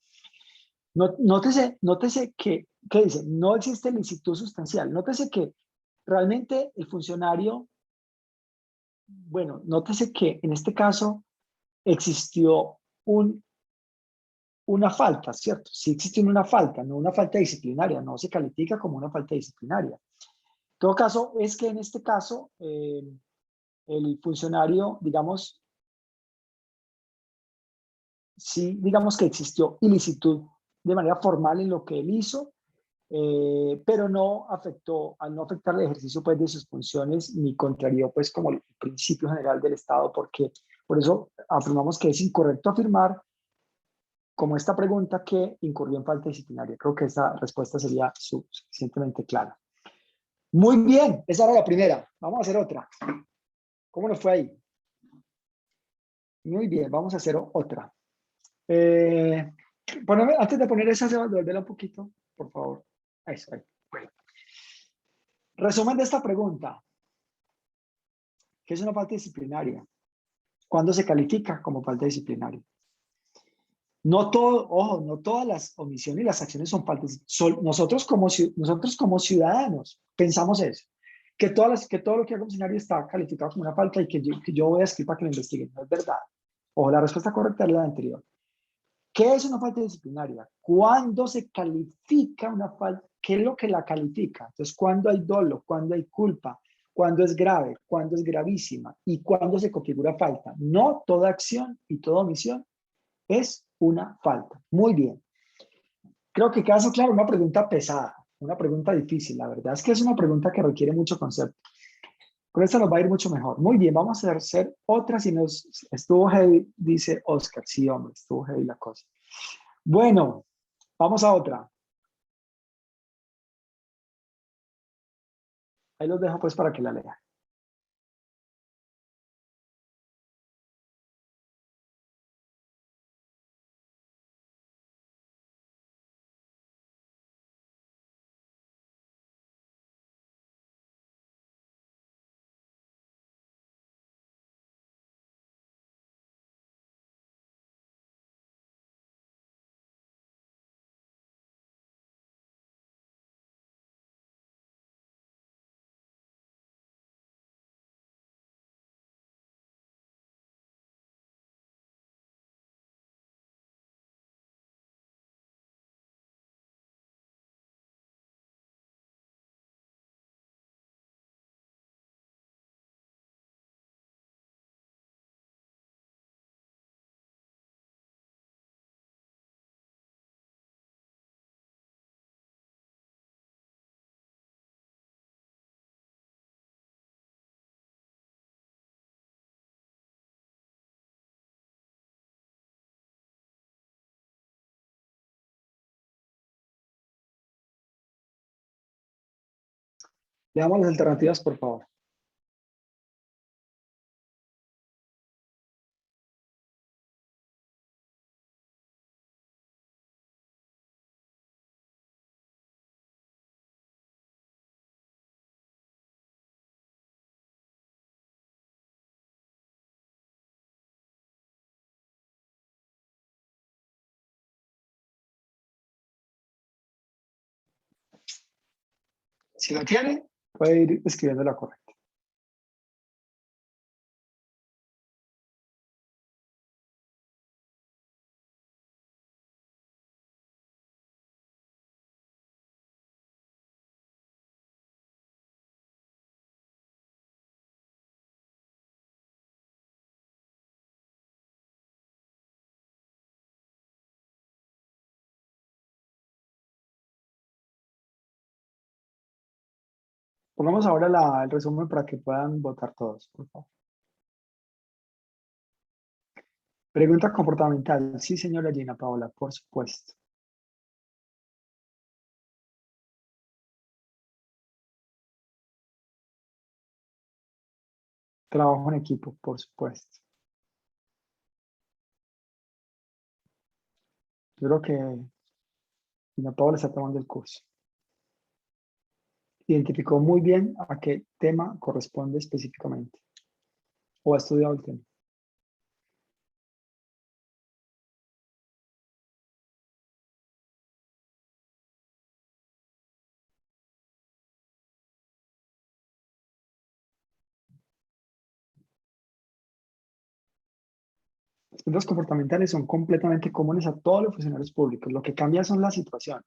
Nótese que, ¿qué dice? No existe licitud sustancial. Nótese que realmente el funcionario, bueno, nótese que en este caso existió una falta, ¿cierto? Sí existe una falta, no una falta disciplinaria, no se califica como una falta disciplinaria. En todo caso, es que en este caso, el funcionario, digamos, sí, digamos que existió ilicitud de manera formal en lo que él hizo, pero no afectó, al no afectar el ejercicio pues, de sus funciones, ni contrarió pues como el principio general del Estado, porque por eso afirmamos que es incorrecto afirmar, como esta pregunta, que incurrió en falta disciplinaria. Creo que esa respuesta sería suficientemente clara. Muy bien, esa era la primera. Vamos a hacer otra. ¿Cómo nos fue ahí? Muy bien, vamos a hacer otra. Antes de poner esa, devolverla un poquito, por favor. Eso, ahí. Bueno. Resumen de esta pregunta. ¿Qué es una falta disciplinaria? ¿Cuándo se califica como falta disciplinaria? No todo, ojo, no todas las omisiones y las acciones son faltas. Nosotros como ciudadanos pensamos eso, que todo lo que haga un funcionario está calificado como una falta y que yo voy a escribir para que lo investiguen. No es verdad. Ojo, la respuesta correcta es la anterior. ¿Qué es una falta disciplinaria? ¿Cuándo se califica una falta? ¿Qué es lo que la califica? Entonces, ¿cuándo hay dolo? ¿Cuándo hay culpa? ¿Cuándo es grave? ¿Cuándo es gravísima? ¿Y cuándo se configura falta? No toda acción y toda omisión es una falta. Muy bien. Creo que queda eso claro, una pregunta pesada, una pregunta difícil. La verdad es que es una pregunta que requiere mucho concepto. Con esta nos va a ir mucho mejor. Muy bien, vamos a hacer otra. Si nos estuvo heavy, dice Oscar. Sí, hombre, estuvo heavy la cosa. Bueno, vamos a otra. Ahí los dejo pues para que la lean. Leamos las alternativas, por favor. Si lo tiene, puede ir escribiendo la correcta. Pongamos ahora el resumen para que puedan votar todos, por favor. Pregunta comportamental. Sí, señora Gina Paola, por supuesto. Trabajo en equipo, por supuesto. Yo creo que Gina Paola está tomando el curso. Identificó muy bien a qué tema corresponde específicamente. O ha estudiado el tema. Las preguntas comportamentales son completamente comunes a todos los funcionarios públicos. Lo que cambia son las situaciones.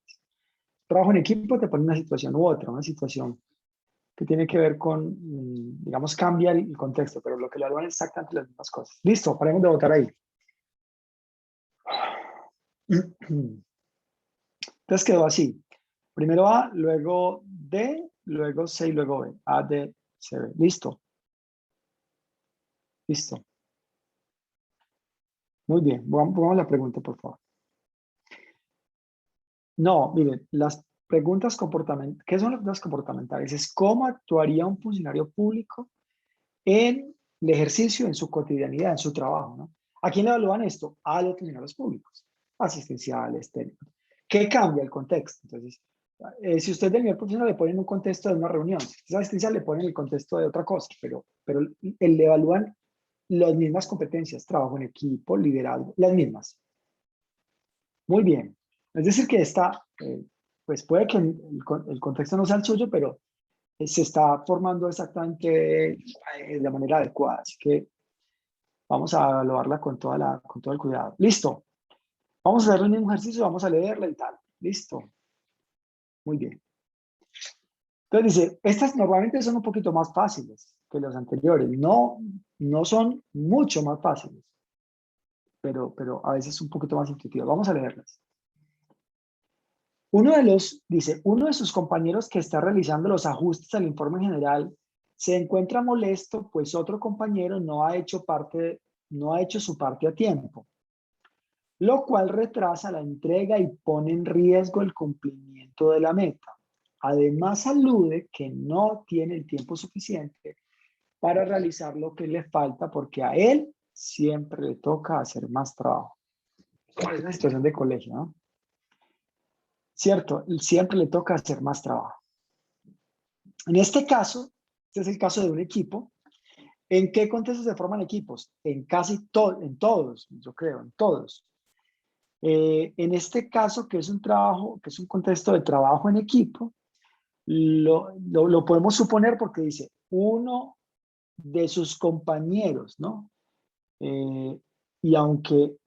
Trabajo en equipo te pone una situación u otra, una situación que tiene que ver con, digamos, cambia el contexto, pero lo que le evalúan es exactamente las mismas cosas. Listo, paremos de votar ahí. Entonces quedó así. Primero A, luego D, luego C y luego B. A, D, C, B. Listo. Listo. Muy bien. Pongamos la pregunta, por favor. No, miren, las preguntas comportamentales, ¿qué son las preguntas comportamentales? Es cómo actuaría un funcionario público en el ejercicio, en su cotidianidad, en su trabajo, ¿no? ¿A quién le evalúan esto? A los funcionarios públicos, asistenciales, técnicos. ¿Qué cambia el contexto? Entonces, si usted es del nivel profesional, le ponen un contexto de una reunión. Si es asistencial, le ponen el contexto de otra cosa, pero le evalúan las mismas competencias, trabajo en equipo, liderazgo, las mismas. Muy bien. Es decir, que pues puede que el contexto no sea el suyo, pero se está formando exactamente de manera adecuada. Así que vamos a evaluarla con todo el cuidado. Listo. Vamos a hacer el mismo ejercicio, vamos a leerla y tal. Listo. Muy bien. Entonces dice, estas normalmente son un poquito más fáciles que los anteriores. No son mucho más fáciles, pero a veces un poquito más intuitivas. Vamos a leerlas. Dice, uno de sus compañeros que está realizando los ajustes al informe general se encuentra molesto, pues otro compañero no ha hecho su parte a tiempo, lo cual retrasa la entrega y pone en riesgo el cumplimiento de la meta. Además, alude que no tiene el tiempo suficiente para realizar lo que le falta porque a él siempre le toca hacer más trabajo. Es una situación de colegio, ¿no? Cierto, siempre le toca hacer más trabajo. En este caso, este es el caso de un equipo. ¿En qué contexto se forman equipos? En casi todos, en todos, yo creo, en todos. En este caso, que es un contexto de trabajo en equipo, lo podemos suponer porque dice uno de sus compañeros, ¿no? Y aunque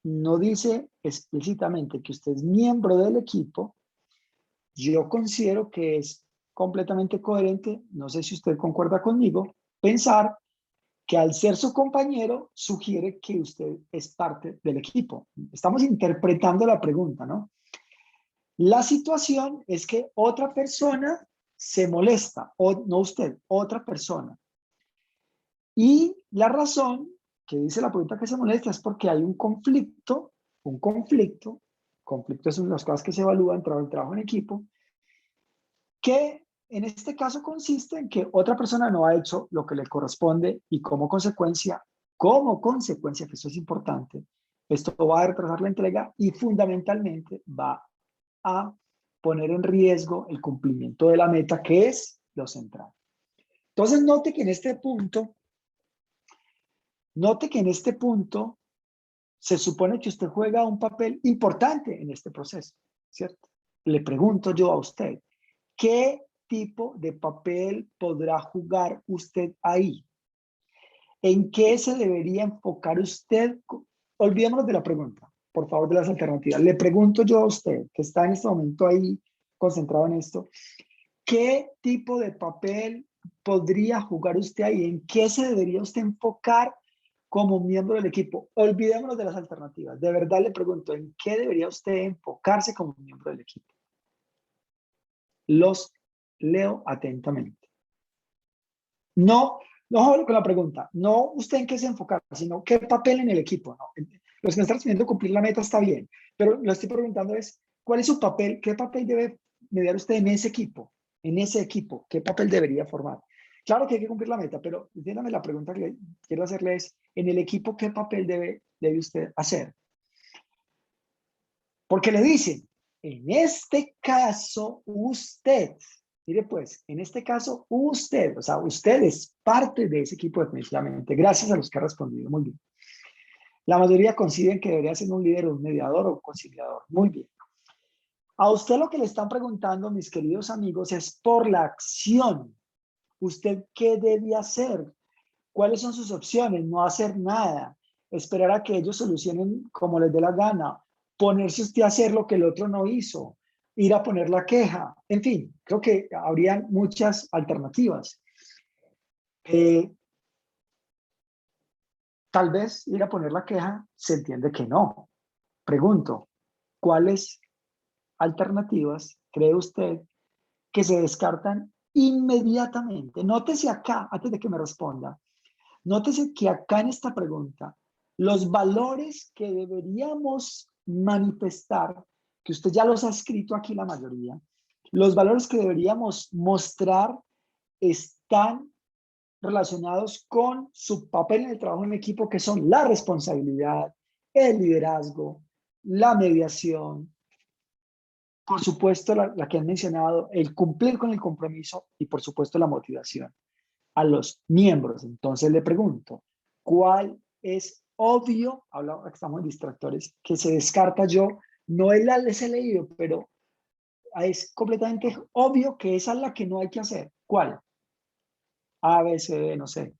no dice explícitamente que usted es miembro del equipo, yo considero que es completamente coherente, no sé si usted concuerda conmigo, pensar que al ser su compañero sugiere que usted es parte del equipo. Estamos interpretando la pregunta, ¿no? La situación es que otra persona se molesta, o no usted, otra persona. Y la razón que dice la pregunta que se molesta es porque hay un conflicto es una de las cosas que se evalúa en trabajo en equipo, que en este caso consiste en que otra persona no ha hecho lo que le corresponde y como consecuencia, que eso es importante, esto va a retrasar la entrega y fundamentalmente va a poner en riesgo el cumplimiento de la meta, que es lo central. Entonces, note que en este punto se supone que usted juega un papel importante en este proceso, ¿cierto? Le pregunto yo a usted, ¿qué tipo de papel podrá jugar usted ahí? ¿En qué se debería enfocar usted? Olvidémonos de la pregunta, por favor, de las alternativas. Le pregunto yo a usted, que está en este momento ahí concentrado en esto, ¿qué tipo de papel podría jugar usted ahí? ¿En qué se debería usted enfocar como miembro del equipo? Olvidémonos de las alternativas. De verdad le pregunto, ¿en qué debería usted enfocarse como miembro del equipo? Los leo atentamente. No con la pregunta, no usted en qué se enfocar, sino qué papel en el equipo. ¿No? Los que me están pidiendo cumplir la meta está bien, pero lo estoy preguntando es, ¿cuál es su papel? ¿Qué papel debe mediar usted en ese equipo? En ese equipo, ¿qué papel debería formar? Claro que hay que cumplir la meta, pero entiéndame, la pregunta que quiero hacerle es, en el equipo, ¿qué papel debe usted hacer? Porque le dicen, en este caso, usted, mire pues, en este caso, usted, o sea, usted es parte de ese equipo definitivamente, gracias a los que han respondido muy bien. La mayoría coinciden que debería ser un líder, un mediador o un conciliador. Muy bien. A usted lo que le están preguntando, mis queridos amigos, es por la acción. ¿Usted qué debe hacer? ¿Cuáles son sus opciones? No hacer nada, esperar a que ellos solucionen como les dé la gana, ponerse usted a hacer lo que el otro no hizo, ir a poner la queja. En fin, creo que habrían muchas alternativas. Tal vez ir a poner la queja se entiende que no. Pregunto, ¿cuáles alternativas cree usted que se descartan inmediatamente? Nótese acá, antes de que me responda, nótese que acá en esta pregunta, los valores que deberíamos manifestar, que usted ya los ha escrito aquí la mayoría, los valores que deberíamos mostrar están relacionados con su papel en el trabajo en equipo, que son la responsabilidad, el liderazgo, la mediación, por supuesto la que han mencionado, el cumplir con el compromiso y por supuesto la motivación a los miembros. Entonces le pregunto, ¿cuál es obvio? Habla, estamos en distractores, que se descarta yo, no es la les he leído, pero es completamente obvio que esa es la que no hay que hacer. ¿Cuál? A, B, C, D, no sé.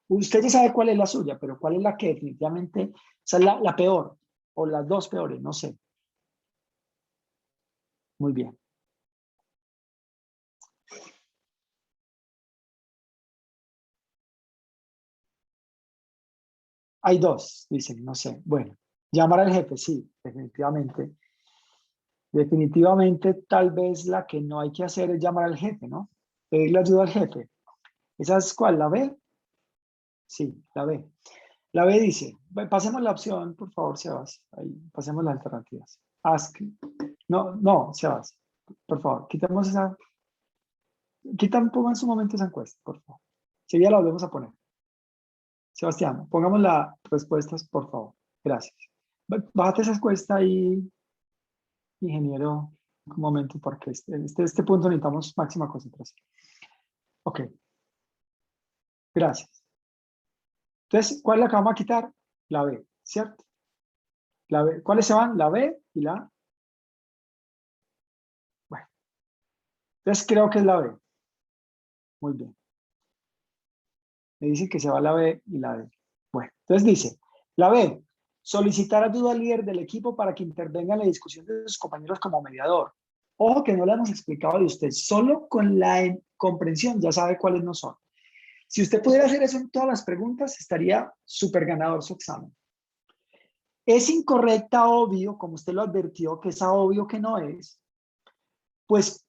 Usted ya sabe cuál es la suya, pero ¿cuál es la que definitivamente, esa es la peor o las dos peores? No sé. Muy bien. Hay dos, dicen, no sé. Bueno, llamar al jefe, sí, definitivamente. Definitivamente, tal vez la que no hay que hacer es llamar al jefe, ¿no? Pedirle ayuda al jefe. ¿Esa es cuál? ¿La B? Sí, la B. La B dice, pasemos la opción, por favor, Sebas. Ahí, pasemos las alternativas. Ask. No, Sebas, por favor, quitemos esa, pongan en su momento esa encuesta, por favor. Si ya la volvemos a poner. Sebastián, pongamos las respuestas, por favor. Gracias. Bájate esa encuesta ahí, ingeniero, un momento, porque este punto necesitamos máxima concentración. Ok, gracias. Entonces, ¿cuál es la que vamos a quitar? La B, ¿cierto? La B. ¿Cuáles se van? La B y la A. Bueno, entonces creo que es la B. Muy bien. Me dicen que se va la B y la D. Bueno, entonces dice, la B, solicitar ayuda al líder del equipo para que intervenga en la discusión de sus compañeros como mediador. Ojo que no le hemos explicado de usted, solo con la comprensión ya sabe cuáles no son. Si usted pudiera hacer eso en todas las preguntas, estaría súper ganador su examen. Es incorrecta, obvio, como usted lo advirtió, que es obvio que no es, pues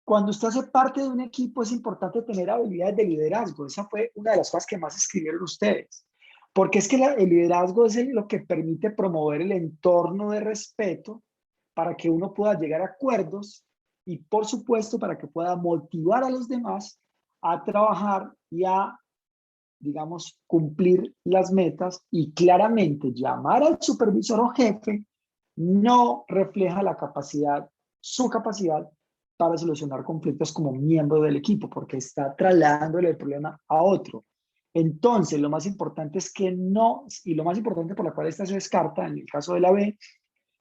cuando usted hace parte de un equipo es importante tener habilidades de liderazgo. Esa fue una de las cosas que más escribieron ustedes. Porque es que el liderazgo es lo que permite promover el entorno de respeto para que uno pueda llegar a acuerdos y por supuesto para que pueda motivar a los demás a trabajar y a, digamos, cumplir las metas, y claramente llamar al supervisor o jefe no refleja la capacidad, su capacidad para solucionar conflictos como miembro del equipo, porque está trasladándole el problema a otro. Entonces, lo más importante es que no, y lo más importante por la cual esta se descarta en el caso de la B,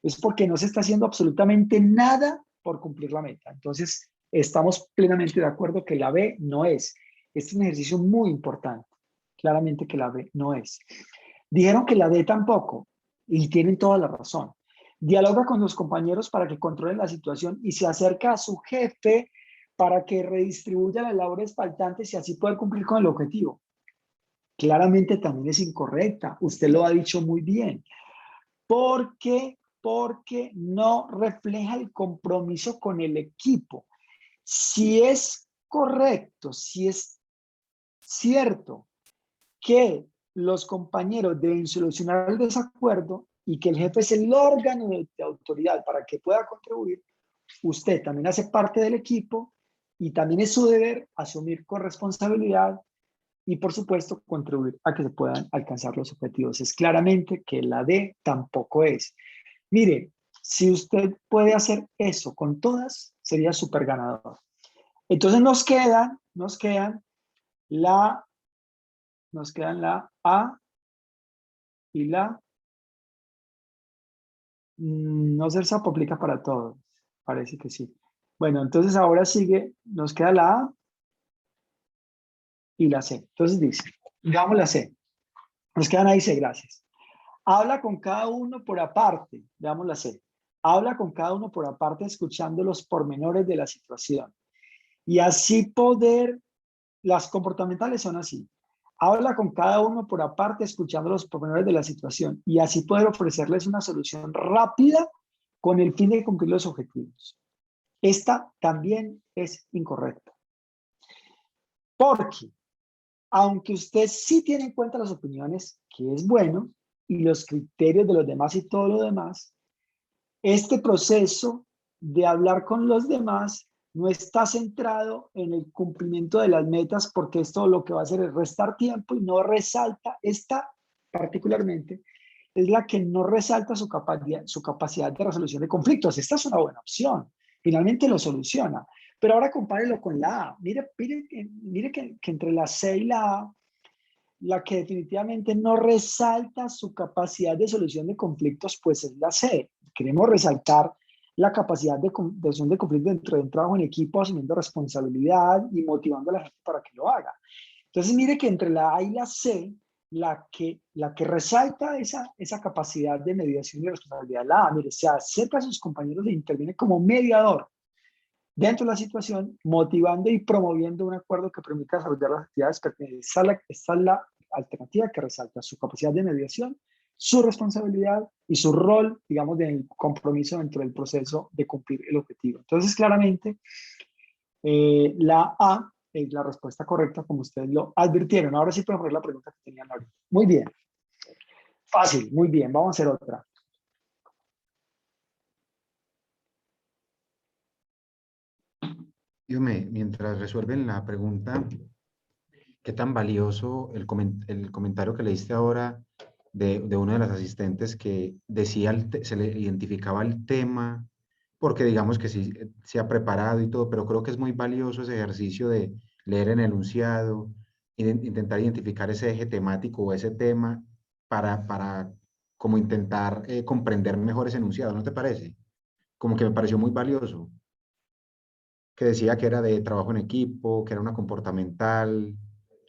es porque no se está haciendo absolutamente nada por cumplir la meta. Entonces, estamos plenamente de acuerdo que la B no es. Este es un ejercicio muy importante. Claramente que la B no es. Dijeron que la D tampoco, y tienen toda la razón. Dialoga con los compañeros para que controlen la situación y se acerca a su jefe para que redistribuya las labores faltantes y así poder cumplir con el objetivo. Claramente también es incorrecta. Usted lo ha dicho muy bien. Porque no refleja el compromiso con el equipo. Si es correcto, si es cierto que los compañeros deben solucionar el desacuerdo y que el jefe es el órgano de autoridad para que pueda contribuir, usted también hace parte del equipo y también es su deber asumir con responsabilidad y, por supuesto, contribuir a que se puedan alcanzar los objetivos. Es claramente que la D tampoco es. Mire, si usted puede hacer eso con todas, sería súper ganador. Entonces nos quedan la A y la, no sé si se aplica para todos, parece que sí. Bueno, entonces ahora sigue, nos queda la A y la C. Entonces dice, digamos la C, nos quedan ahí C, gracias. Habla con cada uno por aparte, veamos la C. Habla con cada uno por aparte escuchando los pormenores de la situación. Y así poder, las comportamentales son así. Habla con cada uno por aparte escuchando los pormenores de la situación y así poder ofrecerles una solución rápida con el fin de cumplir los objetivos. Esta también es incorrecta. Porque aunque usted sí tiene en cuenta las opiniones, que es bueno, y los criterios de los demás y todo lo demás, este proceso de hablar con los demás no está centrado en el cumplimiento de las metas, porque esto lo que va a hacer es restar tiempo y no resalta, esta particularmente, es la que no resalta su capacidad de resolución de conflictos. Esta es una buena opción, finalmente lo soluciona. Pero ahora compárelo con la A. Mire que entre la C y la A, la que definitivamente no resalta su capacidad de solución de conflictos, pues es la C. Queremos resaltar la capacidad de solución de conflictos dentro de un trabajo en equipo, asumiendo responsabilidad y motivando a la gente para que lo haga. Entonces, mire que entre la A y la C, la que resalta esa capacidad de mediación y responsabilidad, la A, mire, se acerca a sus compañeros e interviene como mediador dentro de la situación, motivando y promoviendo un acuerdo que permita desarrollar las actividades pertinentes. Esta es la alternativa que resalta su capacidad de mediación, su responsabilidad y su rol, digamos, de compromiso dentro del proceso de cumplir el objetivo. Entonces, claramente, la A es la respuesta correcta, como ustedes lo advirtieron. Ahora sí puedo poner la pregunta que tenían ahorita. Muy bien. Fácil, muy bien. Vamos a hacer otra. Mientras resuelven la pregunta, ¿qué tan valioso el comentario que leíste ahora de una de las asistentes que decía, se le identificaba el tema, porque digamos que sí se ha preparado y todo, pero creo que es muy valioso ese ejercicio de leer en el enunciado, intentar identificar ese eje temático o ese tema para como intentar comprender mejor ese enunciado, ¿no te parece? Como que me pareció muy valioso, que decía que era de trabajo en equipo, que era una comportamental.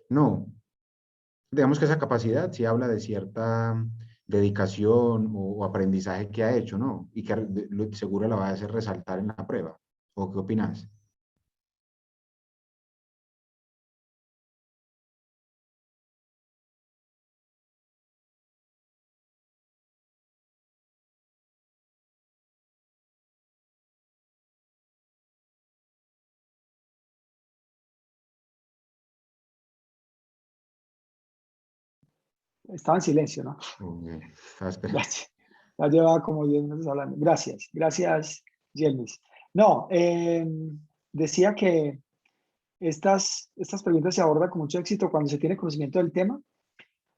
No, digamos que esa capacidad sí habla de cierta dedicación o aprendizaje que ha hecho, ¿no? Y que seguro la va a hacer resaltar en la prueba. ¿O qué opinas? Estaba en silencio, ¿no? Ok, estaba esperando. Gracias. Ya llevaba como 10 minutos hablando. Gracias. Gracias, Yelmis. No, decía que estas preguntas se abordan con mucho éxito cuando se tiene conocimiento del tema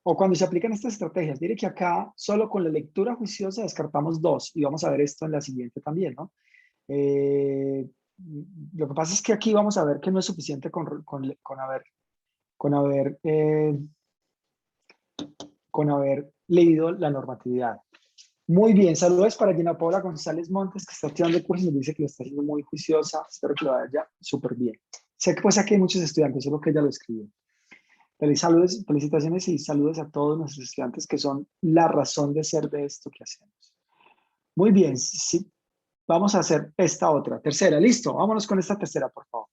o cuando se aplican estas estrategias. Diré que acá solo con la lectura juiciosa descartamos dos y vamos a ver esto en la siguiente también, ¿no? Eh, lo que pasa es que aquí vamos a ver que no es suficiente con haber, eh, con haber leído la normatividad. Muy bien, saludos para Gina Paula González Montes, que está activando el curso y nos dice que lo está haciendo muy juiciosa. Espero que lo vaya súper bien. Sé que pues aquí hay muchos estudiantes, solo que ella lo escribió. Saludos, felicitaciones y saludos a todos nuestros estudiantes que son la razón de ser de esto que hacemos. Muy bien, sí, vamos a hacer esta otra, tercera. Listo, vámonos con esta tercera, por favor.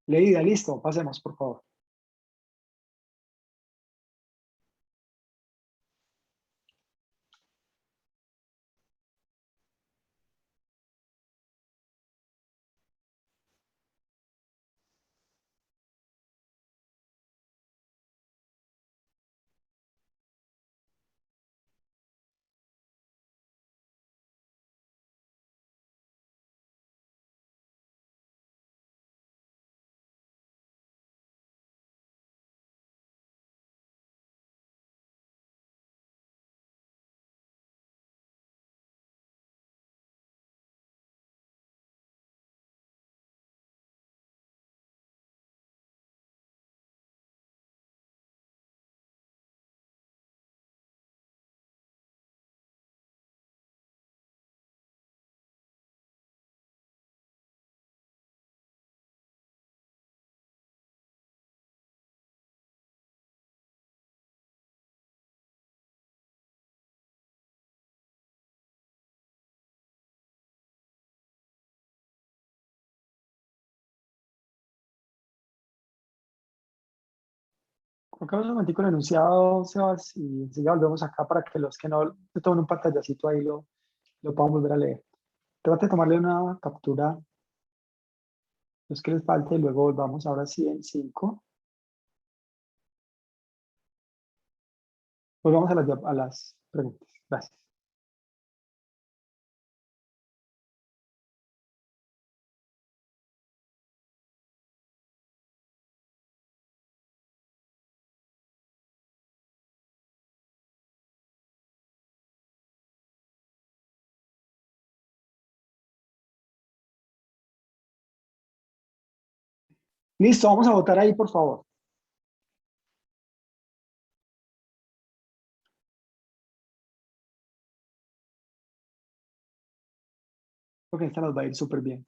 Leída, listo, pasemos, por favor. Colocamos un momentico el enunciado, Sebas, y enseguida volvemos acá para que los que no se tomen un pantallacito ahí lo puedan volver a leer. Trate de tomarle una captura, los que les falte, y luego volvamos ahora sí en 5. Volvamos a las preguntas. Gracias. Listo, vamos a votar ahí, por favor. Porque esta nos va a ir súper bien.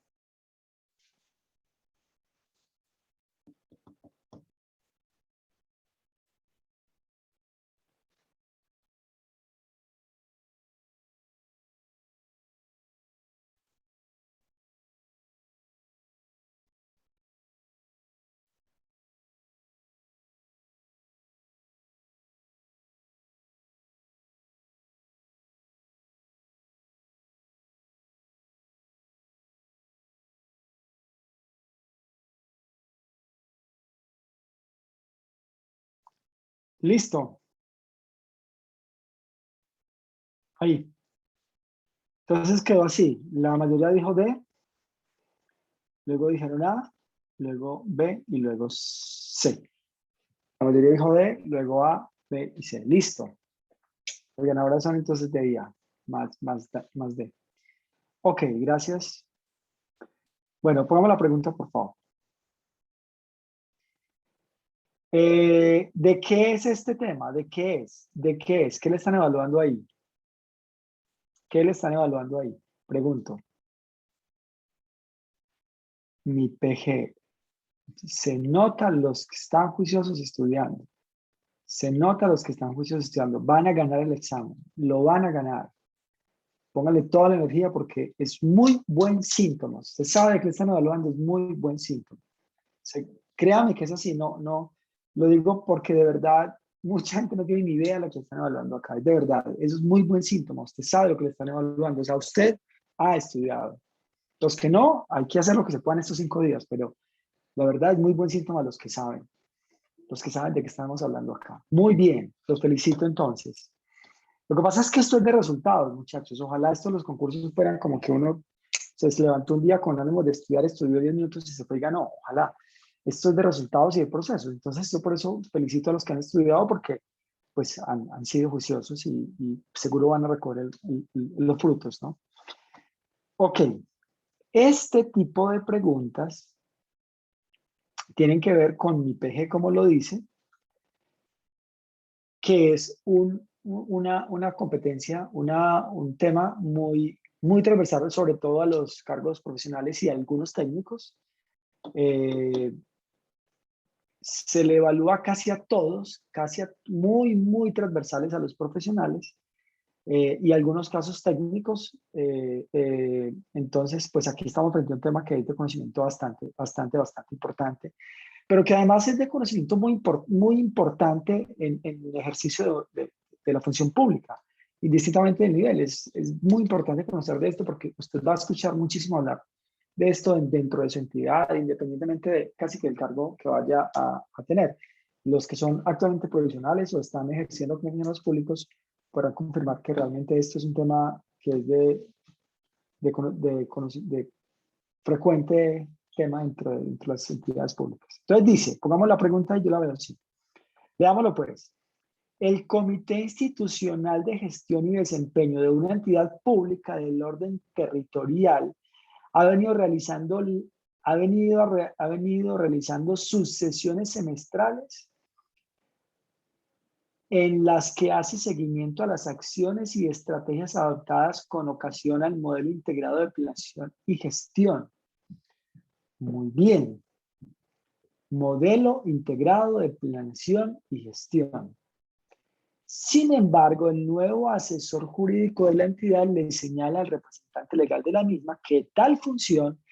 Listo. Ahí. Entonces quedó así. La mayoría dijo D, luego dijeron A, luego B y luego C. La mayoría dijo D, luego A, B y C. Listo. Los ganadores son entonces D y A, más D. Ok, gracias. Bueno, pongamos la pregunta, por favor. ¿De qué es este tema? ¿De qué es? ¿De qué es? ¿Qué le están evaluando ahí? ¿Qué le están evaluando ahí? Pregunto. Mi PG. Se nota los que están juiciosos estudiando. Se nota los que están juiciosos estudiando. Van a ganar el examen. Lo van a ganar. Póngale toda la energía porque es muy buen síntoma. Usted sabe que le están evaluando, es muy buen síntoma. Créame que es así. No. Lo digo porque de verdad mucha gente no tiene ni idea de lo que están evaluando acá. De verdad, eso es muy buen síntoma. Usted sabe lo que le están evaluando. O sea, usted ha estudiado. Los que no, hay que hacer lo que se pueda en estos 5 días, pero la verdad es muy buen síntoma los que saben de qué estamos hablando acá. Muy bien, los felicito entonces. Lo que pasa es que esto es de resultados, muchachos. Ojalá estos los concursos fueran como que uno se levantó un día con ánimo de estudiar, estudió 10 minutos y se fue y ganó. Ojalá. Esto es de resultados y de procesos. Entonces yo por eso felicito a los que han estudiado porque pues han sido juiciosos y seguro van a recoger los frutos, ¿no? Ok, este tipo de preguntas tienen que ver con mi PG, como lo dice, que es una competencia, un tema muy transversal, sobre todo a los cargos profesionales y a algunos técnicos. Se le evalúa casi a todos, muy transversales a los profesionales y algunos casos técnicos. Entonces, pues aquí estamos frente a un tema que es de conocimiento bastante importante, pero que además es de conocimiento muy importante en el ejercicio de la función pública, indistintamente del nivel. Es muy importante conocer de esto porque usted va a escuchar muchísimo hablar de esto dentro de su entidad, independientemente de casi que el cargo que vaya a tener. Los que son actualmente profesionales o están ejerciendo como funcionarios públicos podrán confirmar que realmente esto es un tema que es de frecuente tema dentro de las entidades públicas. Entonces dice, pongamos la pregunta y yo la veo así. Veámoslo pues. El Comité Institucional de Gestión y Desempeño de una entidad pública del orden territorial ha venido realizando sus sesiones semestrales en las que hace seguimiento a las acciones y estrategias adoptadas con ocasión al modelo integrado de planeación y gestión. Muy bien. Modelo integrado de planeación y gestión. Sin embargo, el nuevo asesor jurídico de la entidad le señala al representante legal de la misma que tal función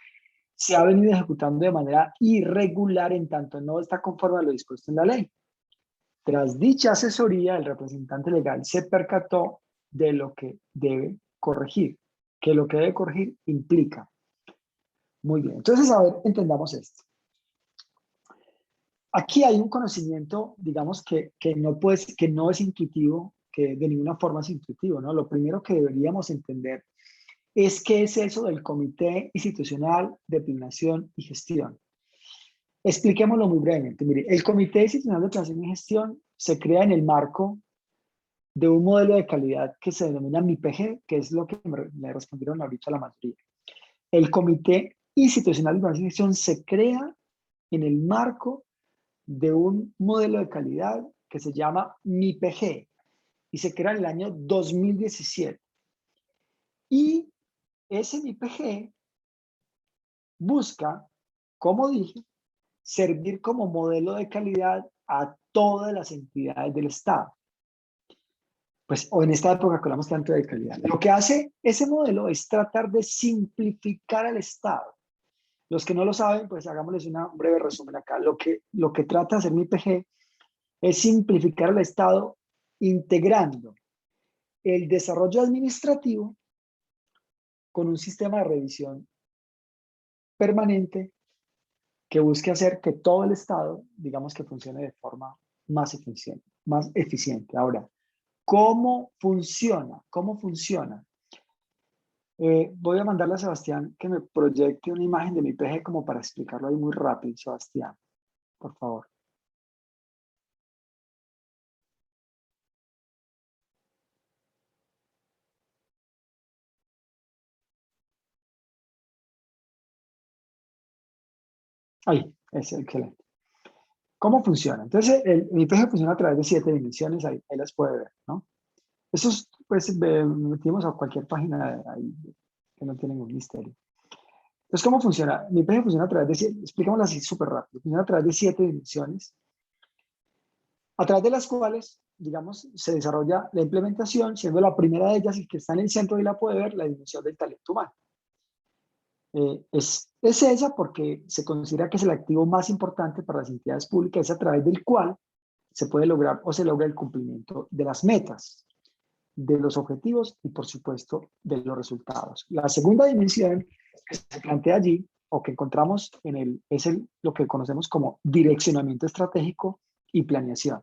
se ha venido ejecutando de manera irregular en tanto no está conforme a lo dispuesto en la ley. Tras dicha asesoría, el representante legal se percató de lo que debe corregir, que lo que debe corregir implica. Muy bien, entonces a ver, entendamos esto. Aquí hay un conocimiento, digamos, que no es intuitivo, que de ninguna forma es intuitivo, ¿no? Lo primero que deberíamos entender es qué es eso del Comité Institucional de Planeación y Gestión. Expliquémoslo muy brevemente. Mire, el Comité Institucional de Planeación y Gestión se crea en el marco de un modelo de calidad que se denomina MIPG, que es lo que me respondieron ahorita la mayoría. El Comité Institucional de Planeación y Gestión se crea en el marco de un modelo de calidad que se llama MIPG y se crea en el año 2017. Y ese MIPG busca, como dije, servir como modelo de calidad a todas las entidades del Estado. Pues o en esta época que hablamos tanto de calidad. Lo que hace ese modelo es tratar de simplificar al Estado. Los que no lo saben, pues hagámosles un breve resumen acá. Lo que trata de hacer MIPG es simplificar al Estado integrando el desarrollo administrativo con un sistema de revisión permanente que busque hacer que todo el Estado, digamos, que funcione de forma más más eficiente. Ahora, ¿cómo funciona? ¿Cómo funciona? Voy a mandarle a Sebastián que me proyecte una imagen de mi PG como para explicarlo ahí muy rápido, Sebastián, por favor. Ahí, es excelente. ¿Cómo funciona? Entonces, mi PG funciona a través de 7 dimensiones, ahí las puede ver, ¿no? Eso es, pues, metimos a cualquier página ahí que no tiene ningún misterio. Entonces, ¿cómo funciona? Mi PG funciona a través de 7, expliquémoslo así súper rápido, funciona a través de 7 dimensiones, a través de las cuales, digamos, se desarrolla la implementación, siendo la primera de ellas, y que está en el centro y la puede ver, la dimensión del talento humano. Es esa porque se considera que es el activo más importante para las entidades públicas, es a través del cual se puede lograr o se logra el cumplimiento de las metas, de los objetivos y, por supuesto, de los resultados. La segunda dimensión que se plantea allí, o que encontramos lo que conocemos como direccionamiento estratégico y planeación.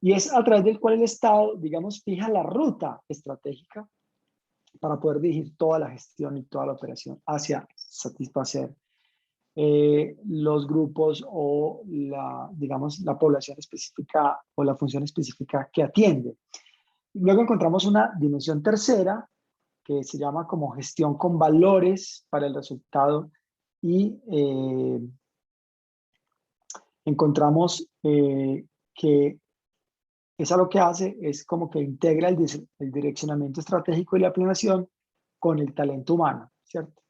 Y es a través del cual el Estado, digamos, fija la ruta estratégica para poder dirigir toda la gestión y toda la operación hacia satisfacer los grupos o digamos, la población específica o la función específica que atiende. Luego encontramos una dimensión tercera que se llama como gestión con valores para el resultado y encontramos que esa lo que hace es como que integra el direccionamiento estratégico y la planeación con el talento humano, ¿cierto?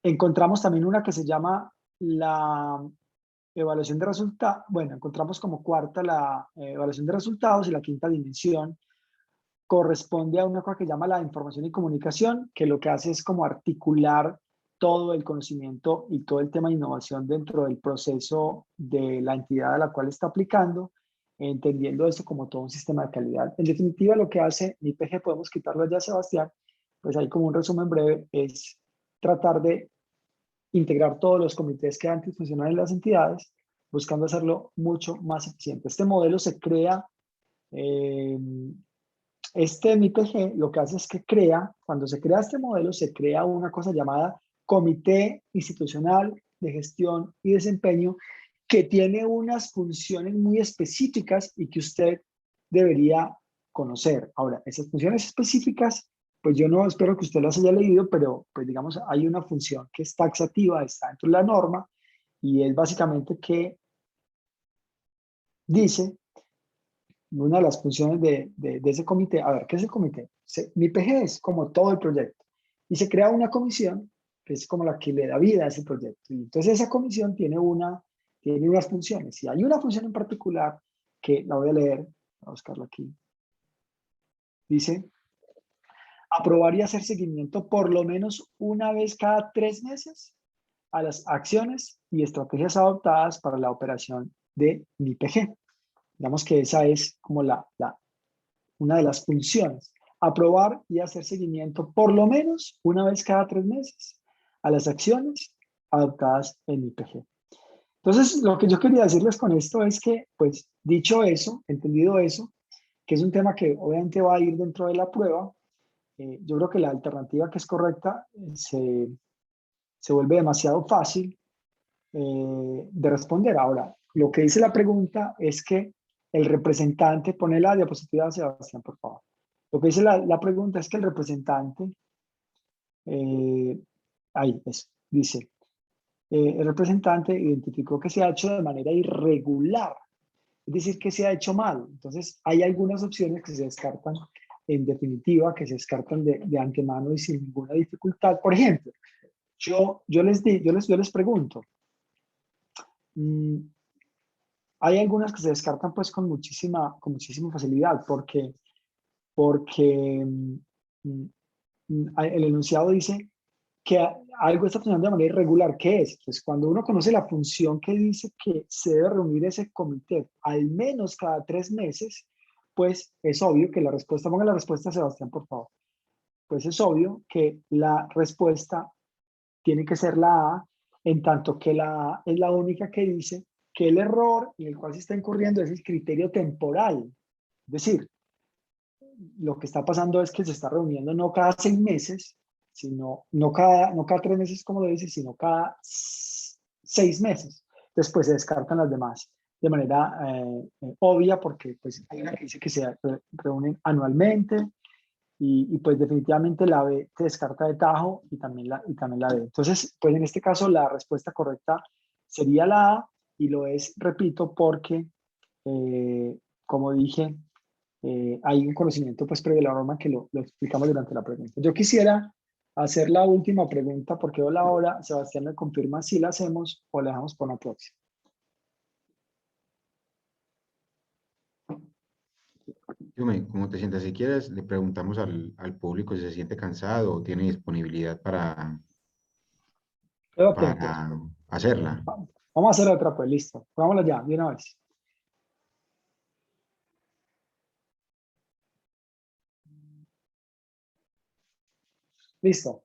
Encontramos también una que se llama la evaluación de resultados. Bueno, encontramos como cuarta la evaluación de resultados, y la quinta dimensión corresponde a una cosa que llama la información y comunicación, que lo que hace es como articular todo el conocimiento y todo el tema de innovación dentro del proceso de la entidad a la cual está aplicando, entendiendo esto como todo un sistema de calidad. En definitiva, lo que hace mi PG, podemos quitarlo ya, Sebastián, pues ahí como un resumen breve, es tratar de integrar todos los comités que antes funcionaban en las entidades, buscando hacerlo mucho más eficiente. Este modelo se crea, MIPG lo que hace es que cuando se crea este modelo, se crea una cosa llamada Comité Institucional de Gestión y Desempeño, que tiene unas funciones muy específicas y que usted debería conocer. Ahora, esas funciones específicas, pues yo no espero que usted las haya leído, pero pues digamos, hay una función que es taxativa, está dentro de la norma, y es básicamente que dice una de las funciones de ese comité. A ver, ¿qué es el comité? Mi PG es como todo el proyecto, y se crea una comisión que es como la que le da vida a ese proyecto. Y entonces esa comisión tiene unas funciones, y hay una función en particular que la voy a leer, voy a buscarla aquí. Dice: aprobar y hacer seguimiento por lo menos una vez cada 3 meses a las acciones y estrategias adoptadas para la operación de mi PG. Digamos que esa es como una de las funciones. Aprobar y hacer seguimiento por lo menos una vez cada 3 meses a las acciones adoptadas en IPG. Entonces, lo que yo quería decirles con esto es que, pues, dicho eso, entendido eso, que es un tema que obviamente va a ir dentro de la prueba, yo creo que la alternativa que es correcta se vuelve demasiado fácil de responder. Ahora, lo que dice la pregunta es que el representante, pone la diapositiva, Sebastián, por favor. Lo que dice la pregunta es que el representante, ahí es, dice, el representante identificó que se ha hecho de manera irregular, es decir, que se ha hecho mal. Entonces, hay algunas opciones que se descartan en definitiva, que se descartan de antemano y sin ninguna dificultad. Por ejemplo, yo les pregunto, hay algunas que se descartan pues con muchísima facilidad, porque el enunciado dice que algo está funcionando de manera irregular. ¿Qué es? Pues cuando uno conoce la función que dice que se debe reunir ese comité al menos cada 3 meses, pues es obvio que la respuesta, ponga la respuesta, Sebastián, por favor. Pues es obvio que la respuesta tiene que ser la A, en tanto que la A es la única que dice que el error en el cual se está incurriendo es el criterio temporal. Es decir, lo que está pasando es que se está reuniendo no cada 6 meses, sino no cada 3 meses, como lo dice, sino cada 6 meses. Después se descartan las demás de manera obvia, porque pues, hay una que dice que se reúnen anualmente y pues definitivamente la B se descarta de tajo y también la B. Entonces, pues en este caso la respuesta correcta sería la A y lo es, repito, porque, como dije, hay un conocimiento pues previo a la norma que lo explicamos durante la pregunta. Yo quisiera hacer la última pregunta porque veo la hora. Sebastián me confirma si la hacemos o la dejamos por la próxima. ¿Cómo te sientes? Si quieres, le preguntamos al público si se siente cansado o tiene disponibilidad Ok, pues para hacerla. vamos a hacer otra, pues listo. Vámonos ya, de una vez. Listo.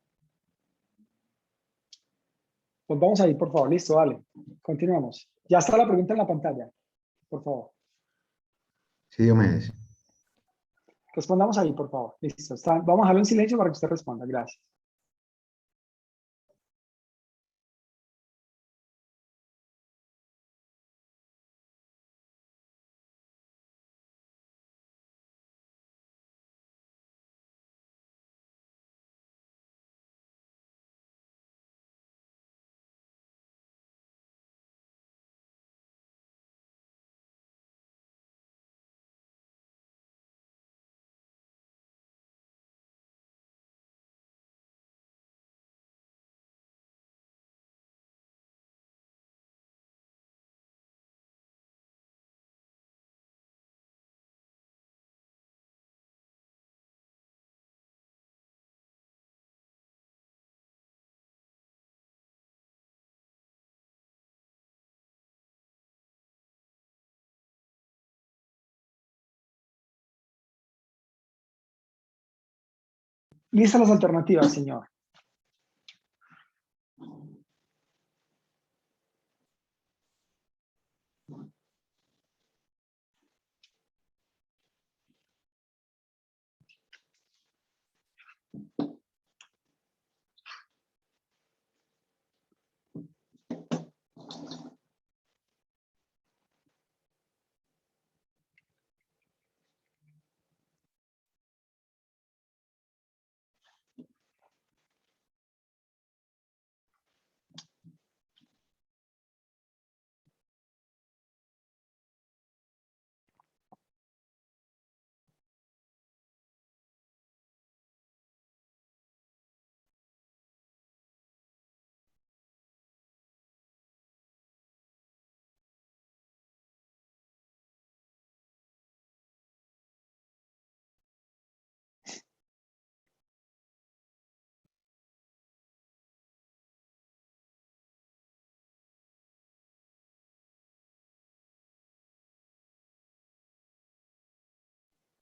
Pues vamos ahí, por favor. Listo, dale. Continuamos. Ya está la pregunta en la pantalla, por favor. Sí, Diomedes. Respondamos ahí, por favor. Listo. Vamos a dejarlo en silencio para que usted responda. Gracias. Listas las alternativas, señor.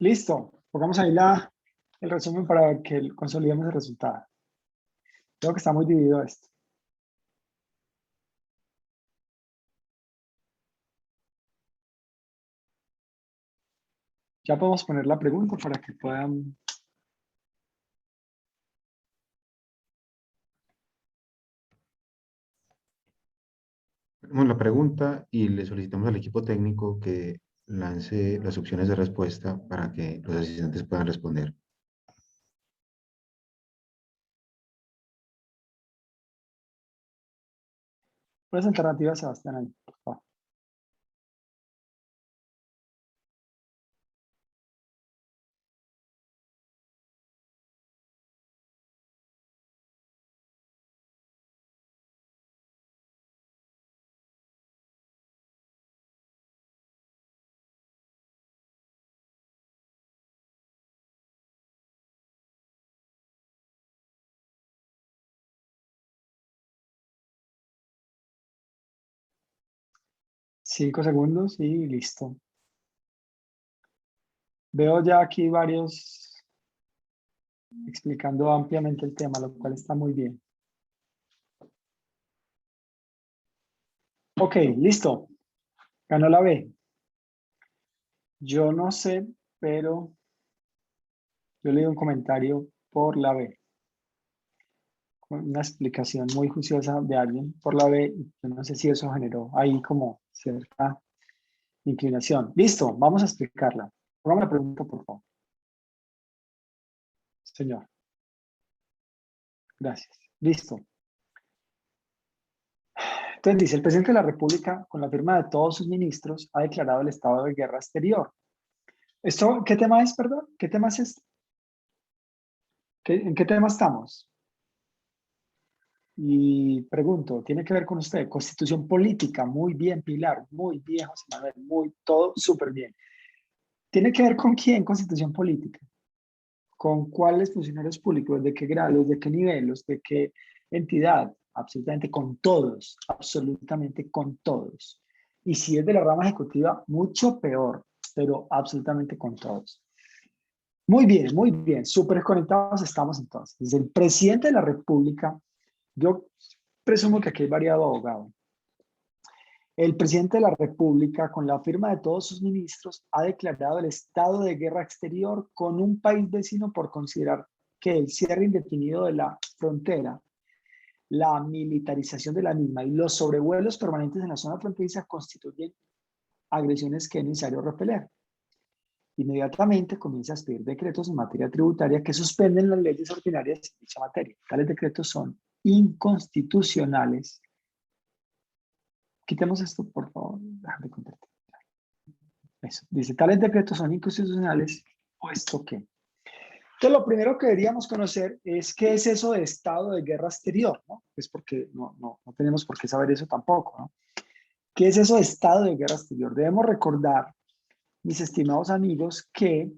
Listo. Pongamos ahí el resumen para que consolidemos el resultado. Creo que está muy dividido esto. Ya podemos poner la pregunta para que puedan... Tenemos la pregunta y le solicitamos al equipo técnico que lance las opciones de respuesta para que los asistentes puedan responder. Las alternativas, Sebastián, ahí, por favor. Cinco segundos y listo. Veo ya aquí varios explicando ampliamente el tema, lo cual está muy bien. Ok, listo. Ganó la B. Yo no sé, pero yo leí un comentario por la B. Una explicación muy juiciosa de alguien por la B. Yo no sé si eso generó ahí como cierta inclinación. Listo, vamos a explicarla. Póngame la pregunta, por favor. Señor. Gracias. Listo. Entonces dice, el presidente de la República, con la firma de todos sus ministros, ha declarado el estado de guerra exterior. ¿Esto qué tema es, perdón? ¿Qué tema es este? ¿En qué tema estamos? Y pregunto, ¿tiene que ver con usted? Constitución política, muy bien, Pilar, muy bien, José Manuel, muy, todo súper bien. ¿Tiene que ver con quién? Constitución política. ¿Con cuáles funcionarios públicos? ¿De qué grados? ¿De qué niveles? ¿De qué entidad? Absolutamente con todos, absolutamente con todos. Y si es de la rama ejecutiva, mucho peor, pero absolutamente con todos. Muy bien, súper conectados estamos entonces. Desde el presidente de la República, yo presumo que aquí hay variado abogado. El presidente de la República, con la firma de todos sus ministros, ha declarado el estado de guerra exterior con un país vecino por considerar que el cierre indefinido de la frontera, la militarización de la misma y los sobrevuelos permanentes en la zona fronteriza constituyen agresiones que es necesario repeler. Inmediatamente comienza a expedir decretos en materia tributaria que suspenden las leyes ordinarias en dicha materia. Tales decretos son inconstitucionales. Quitemos esto, por favor. Déjame contarte. Eso. Dice, tales decretos son inconstitucionales, puesto que. Entonces, lo primero que deberíamos conocer es qué es eso de estado de guerra exterior, ¿no? Es porque no tenemos por qué saber eso tampoco, ¿no? ¿Qué es eso de estado de guerra exterior? Debemos recordar, mis estimados amigos, que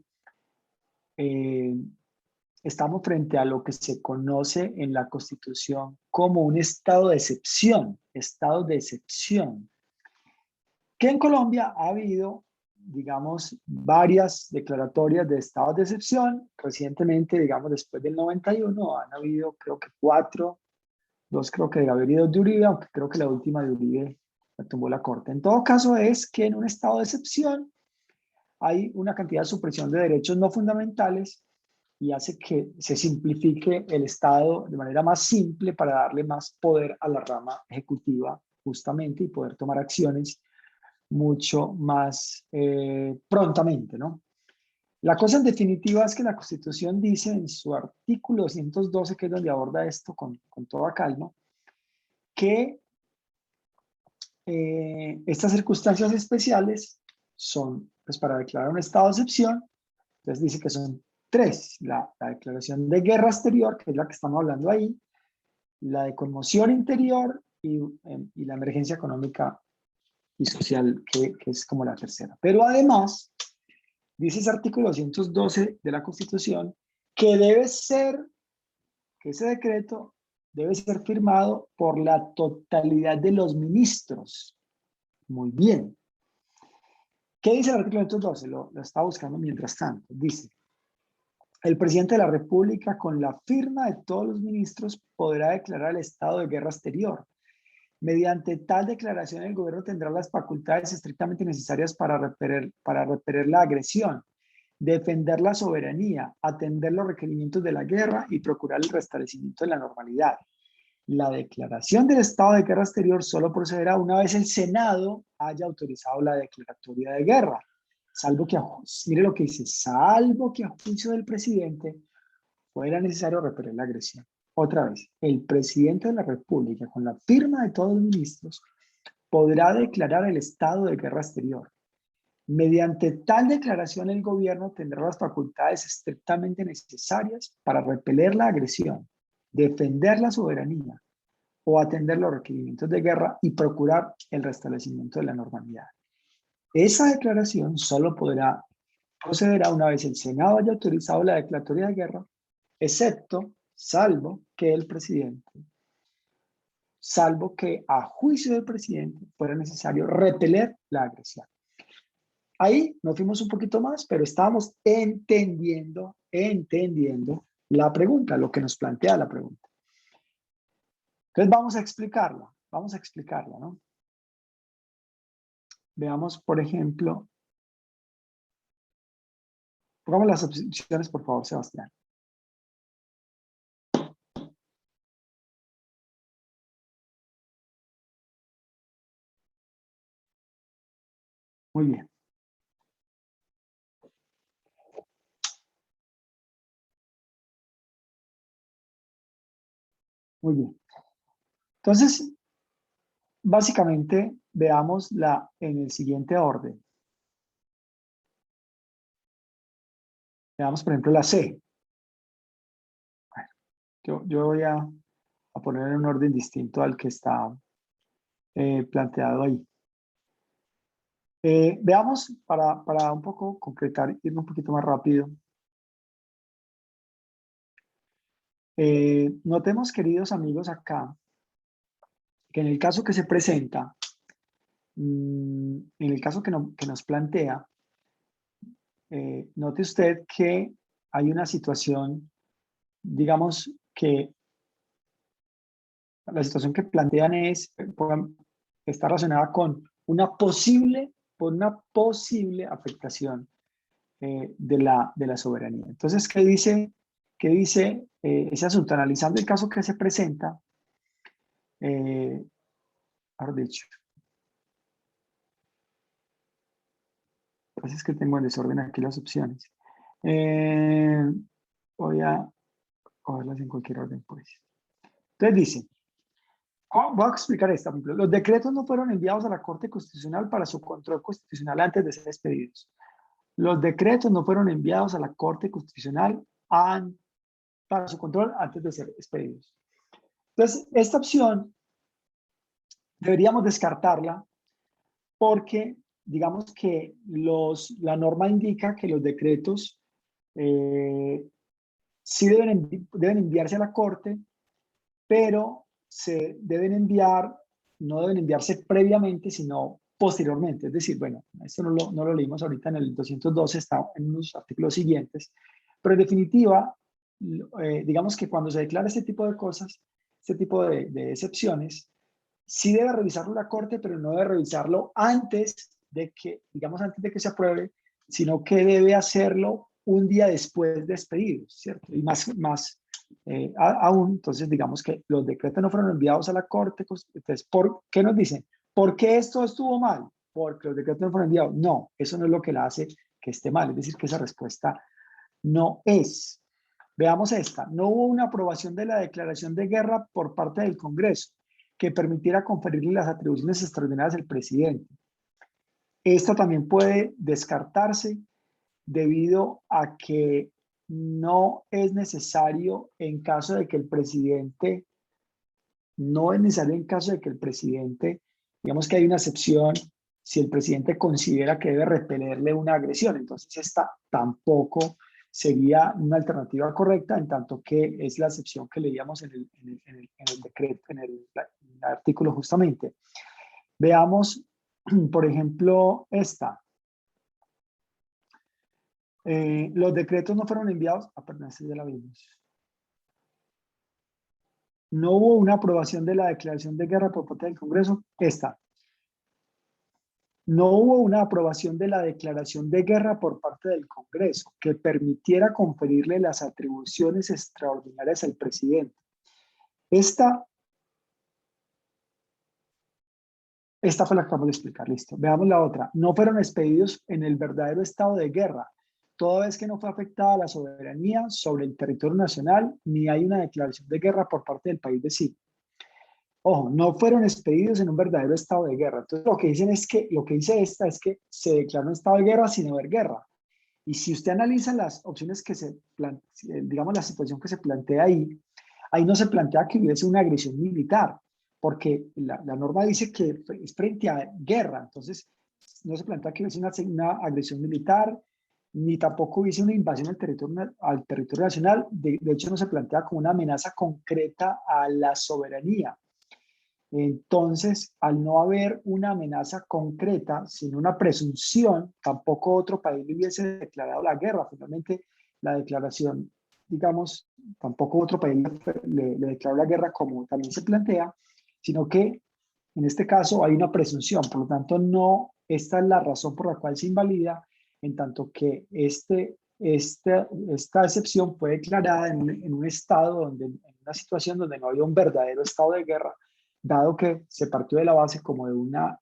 estamos frente a lo que se conoce en la Constitución como un estado de excepción, estado de excepción, que en Colombia ha habido, digamos, varias declaratorias de estados de excepción. Recientemente, digamos, después del 91, han habido creo que 4, 2 creo que de Gaviria y 2 de Uribe, aunque creo que la última de Uribe la tumbó la Corte. En todo caso es que en un estado de excepción hay una cantidad de supresión de derechos no fundamentales y hace que se simplifique el Estado de manera más simple para darle más poder a la rama ejecutiva justamente y poder tomar acciones mucho más prontamente, ¿no? La cosa en definitiva es que la Constitución dice en su artículo 212, que es donde aborda esto con toda calma, que estas circunstancias especiales son pues, para declarar un estado de excepción. Entonces dice que son 3, la declaración de guerra exterior, que es la que estamos hablando ahí, la de conmoción interior y la emergencia económica y social, que es como la tercera. Pero además, dice ese artículo 212 de la Constitución, que que ese decreto debe ser firmado por la totalidad de los ministros. Muy bien. ¿Qué dice el artículo 212? Lo estaba buscando mientras tanto. Dice, el presidente de la República, con la firma de todos los ministros, podrá declarar el estado de guerra exterior. Mediante tal declaración, el gobierno tendrá las facultades estrictamente necesarias para repeler la agresión, defender la soberanía, atender los requerimientos de la guerra y procurar el restablecimiento de la normalidad. La declaración del estado de guerra exterior solo procederá una vez el Senado haya autorizado la declaratoria de guerra, salvo que, mire lo que dice, salvo que a juicio del presidente fuera necesario repeler la agresión. Otra vez, el presidente de la República, con la firma de todos los ministros, podrá declarar el estado de guerra exterior. Mediante tal declaración, el gobierno tendrá las facultades estrictamente necesarias para repeler la agresión, defender la soberanía o atender los requerimientos de guerra y procurar el restablecimiento de la normalidad. Esa declaración solo procederá una vez el Senado haya autorizado la declaratoria de guerra, excepto, salvo que el presidente, salvo que a juicio del presidente fuera necesario repeler la agresión. Ahí nos fuimos un poquito más, pero estábamos entendiendo la pregunta, lo que nos plantea la pregunta. Entonces vamos a explicarla, ¿no? veamos, por ejemplo, pongamos las opciones, por favor, Sebastián. Muy bien. Muy bien. Entonces, básicamente, veámosla en el siguiente orden. Veamos, por ejemplo, la C. Yo voy a poner en un orden distinto al que está planteado ahí. Veamos, para un poco concretar, irme un poquito más rápido. Notemos, queridos amigos, acá, que en el caso que se presenta, en el caso que nos plantea, note usted que hay una situación, digamos, que la situación que plantean está relacionada con una posible afectación de la soberanía. Entonces, ¿qué dice ese asunto? Analizando el caso que se presenta, mejor dicho, pues es que tengo en desorden aquí las opciones. Voy a cogerlas en cualquier orden, pues. Entonces dice, voy a explicar esta. Los decretos no fueron enviados a la Corte Constitucional para su control constitucional antes de ser expedidos. Los decretos no fueron enviados a la Corte Constitucional para su control antes de ser expedidos. Entonces, esta opción deberíamos descartarla porque, digamos que la norma indica que los decretos sí deben enviarse a la Corte, pero no deben enviarse previamente, sino posteriormente. Es decir, bueno, esto no lo leímos ahorita en el 212, está en unos artículos siguientes, pero en definitiva, digamos que cuando se declara este tipo de cosas, este tipo de excepciones, sí debe revisarlo la Corte, pero no debe revisarlo antes de que se apruebe, sino que debe hacerlo un día después de expedidos, ¿cierto? Y más aún, entonces digamos que los decretos no fueron enviados a la Corte. Entonces, ¿qué nos dicen? ¿Por qué esto estuvo mal? Porque los decretos no fueron enviados. No, eso no es lo que la hace que esté mal, es decir, que esa respuesta no es. Veamos esta. No hubo una aprobación de la declaración de guerra por parte del Congreso que permitiera conferirle las atribuciones extraordinarias al presidente. Esta también puede descartarse debido a que no es necesario en caso de que el presidente, digamos que hay una excepción si el presidente considera que debe repelerle una agresión, entonces esta tampoco sería una alternativa correcta, en tanto que es la excepción que leíamos en el decreto, en el artículo justamente. Veamos, por ejemplo, esta. Los decretos no fueron enviados, perdón, esta ya la vimos. No hubo una aprobación de la declaración de guerra por parte del Congreso. Esta. No hubo una aprobación de la declaración de guerra por parte del Congreso que permitiera conferirle las atribuciones extraordinarias al presidente. Esta fue la que acabamos de explicar, listo. Veamos la otra. No fueron expedidos en el verdadero estado de guerra, toda vez que no fue afectada la soberanía sobre el territorio nacional, ni hay una declaración de guerra por parte del país vecino. Ojo, no fueron expedidos en un verdadero estado de guerra. Entonces, lo que dice esta es que se declaró un estado de guerra sin haber guerra. Y si usted analiza las opciones digamos la situación que se plantea ahí no se plantea que hubiese una agresión militar, porque la norma dice que es frente a guerra. Entonces, no se plantea que hubiese una agresión militar, ni tampoco hubiese una invasión al territorio nacional. De hecho, no se plantea como una amenaza concreta a la soberanía. Entonces, al no haber una amenaza concreta, sino una presunción, tampoco otro país le hubiese declarado la guerra. Finalmente, la declaración, digamos, tampoco otro país le declaró la guerra como también se plantea, sino que en este caso hay una presunción. Por lo tanto, no esta es la razón por la cual se invalida, en tanto que esta excepción fue declarada en un estado en una situación donde no había un verdadero estado de guerra, dado que se partió de la base como de una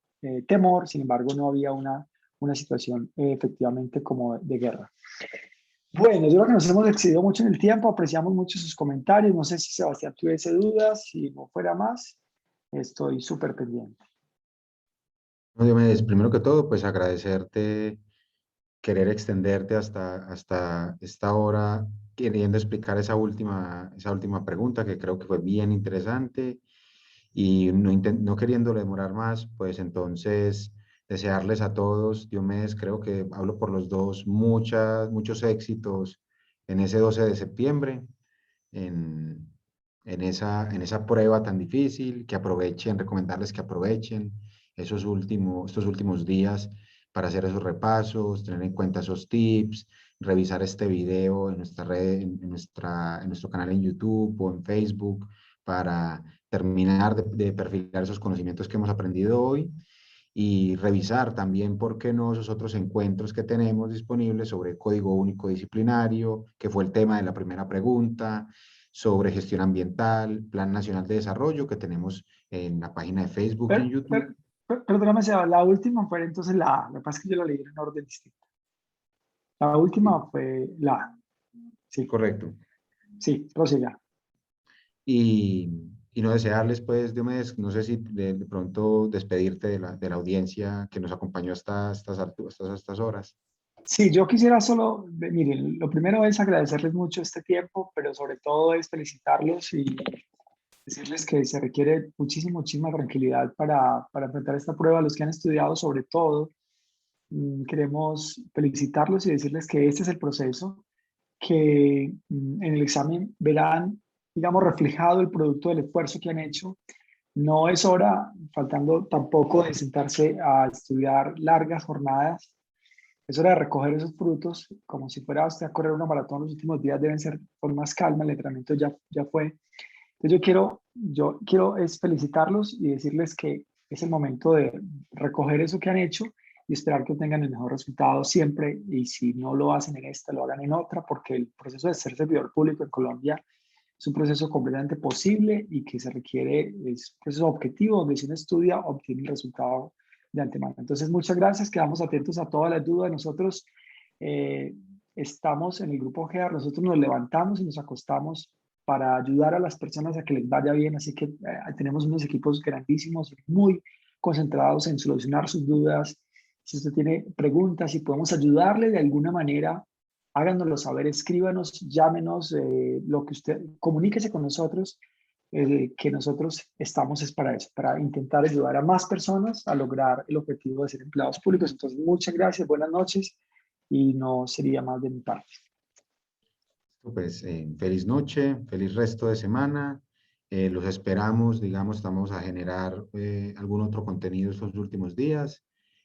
temor, sin embargo no había una situación efectivamente como de guerra. Bueno, yo creo que nos hemos excedido mucho en el tiempo, apreciamos mucho sus comentarios, no sé si Sebastián tuviese dudas, si no fuera más, estoy súper pendiente. No, Diomedes, primero que todo, pues agradecerte, querer extenderte hasta esta hora, queriendo explicar esa última pregunta que creo que fue bien interesante y no queriendo demorar más, pues entonces desearles a todos, Diomedes, creo que hablo por los dos, muchos éxitos en ese 12 de septiembre, en, en esa prueba tan difícil, que aprovechen, recomendarles que aprovechen estos últimos días para hacer esos repasos, tener en cuenta esos tips, revisar este video en nuestra red, en nuestro canal en YouTube o en Facebook para terminar de perfilar esos conocimientos que hemos aprendido hoy y revisar también, ¿por qué no?, esos otros encuentros que tenemos disponibles sobre código único disciplinario, que fue el tema de la primera pregunta, sobre gestión ambiental, Plan Nacional de Desarrollo, que tenemos en la página de Facebook y en YouTube. Perdóname, Seba, la última fue entonces la A, lo que pasa es que yo la leí en orden distinto. La Sí, última fue la A, sí, correcto. sí, prosiga. Y, y no desearles, pues, Diomedes, no sé si de pronto despedirte de la audiencia que nos acompañó hasta estas horas. Sí, yo quisiera solo, miren, lo primero es agradecerles mucho este tiempo, pero sobre todo es felicitarlos y decirles que se requiere muchísima tranquilidad para enfrentar esta prueba. Los que han estudiado sobre todo, queremos felicitarlos y decirles que este es el proceso, que en el examen verán, digamos, reflejado el producto del esfuerzo que han hecho. No es hora, faltando tampoco, de sentarse a estudiar largas jornadas. Es hora de recoger esos frutos, como si fuera usted a correr una maratón. Los últimos días deben ser con más calma, el entrenamiento ya fue. Entonces yo quiero es felicitarlos y decirles que es el momento de recoger eso que han hecho y esperar que tengan el mejor resultado siempre. Y si no lo hacen en esta, lo hagan en otra, porque el proceso de ser servidor público en Colombia es un proceso completamente posible y que se requiere, es un proceso objetivo, donde si uno estudia, obtiene el resultado de antemano. Entonces, muchas gracias, quedamos atentos a todas las dudas. Nosotros eh, estamos en el grupo GEAR, nosotros nos levantamos y nos acostamos para ayudar a las personas a que les vaya bien, así que tenemos unos equipos grandísimos y muy concentrados en solucionar sus dudas. Si usted tiene preguntas y podemos ayudarle de alguna manera, háganoslo saber, escríbanos, llámenos, lo que usted, comuníquese con nosotros, que nosotros estamos es para eso, para intentar ayudar a más personas a lograr el objetivo de ser empleados públicos. Entonces, muchas gracias, buenas noches y no sería más de mi parte. Pues feliz noche, feliz resto de semana. Los esperamos, digamos, estamos a generar algún otro contenido estos últimos días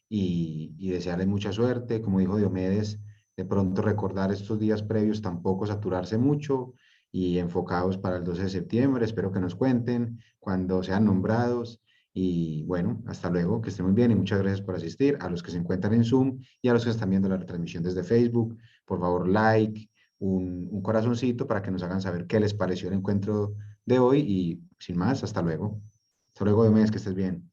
y desearles mucha suerte. Como dijo Diomedes, de pronto recordar estos días previos, tampoco saturarse mucho y enfocados para el 12 de septiembre. Espero que nos cuenten cuando sean nombrados. Y bueno, hasta luego, que estén muy bien y muchas gracias por asistir. A los que se encuentran en Zoom y a los que están viendo la retransmisión desde Facebook, por favor, like, un corazoncito para que nos hagan saber qué les pareció el encuentro de hoy y sin más, hasta luego. Hasta luego, Diomedes, que estés bien.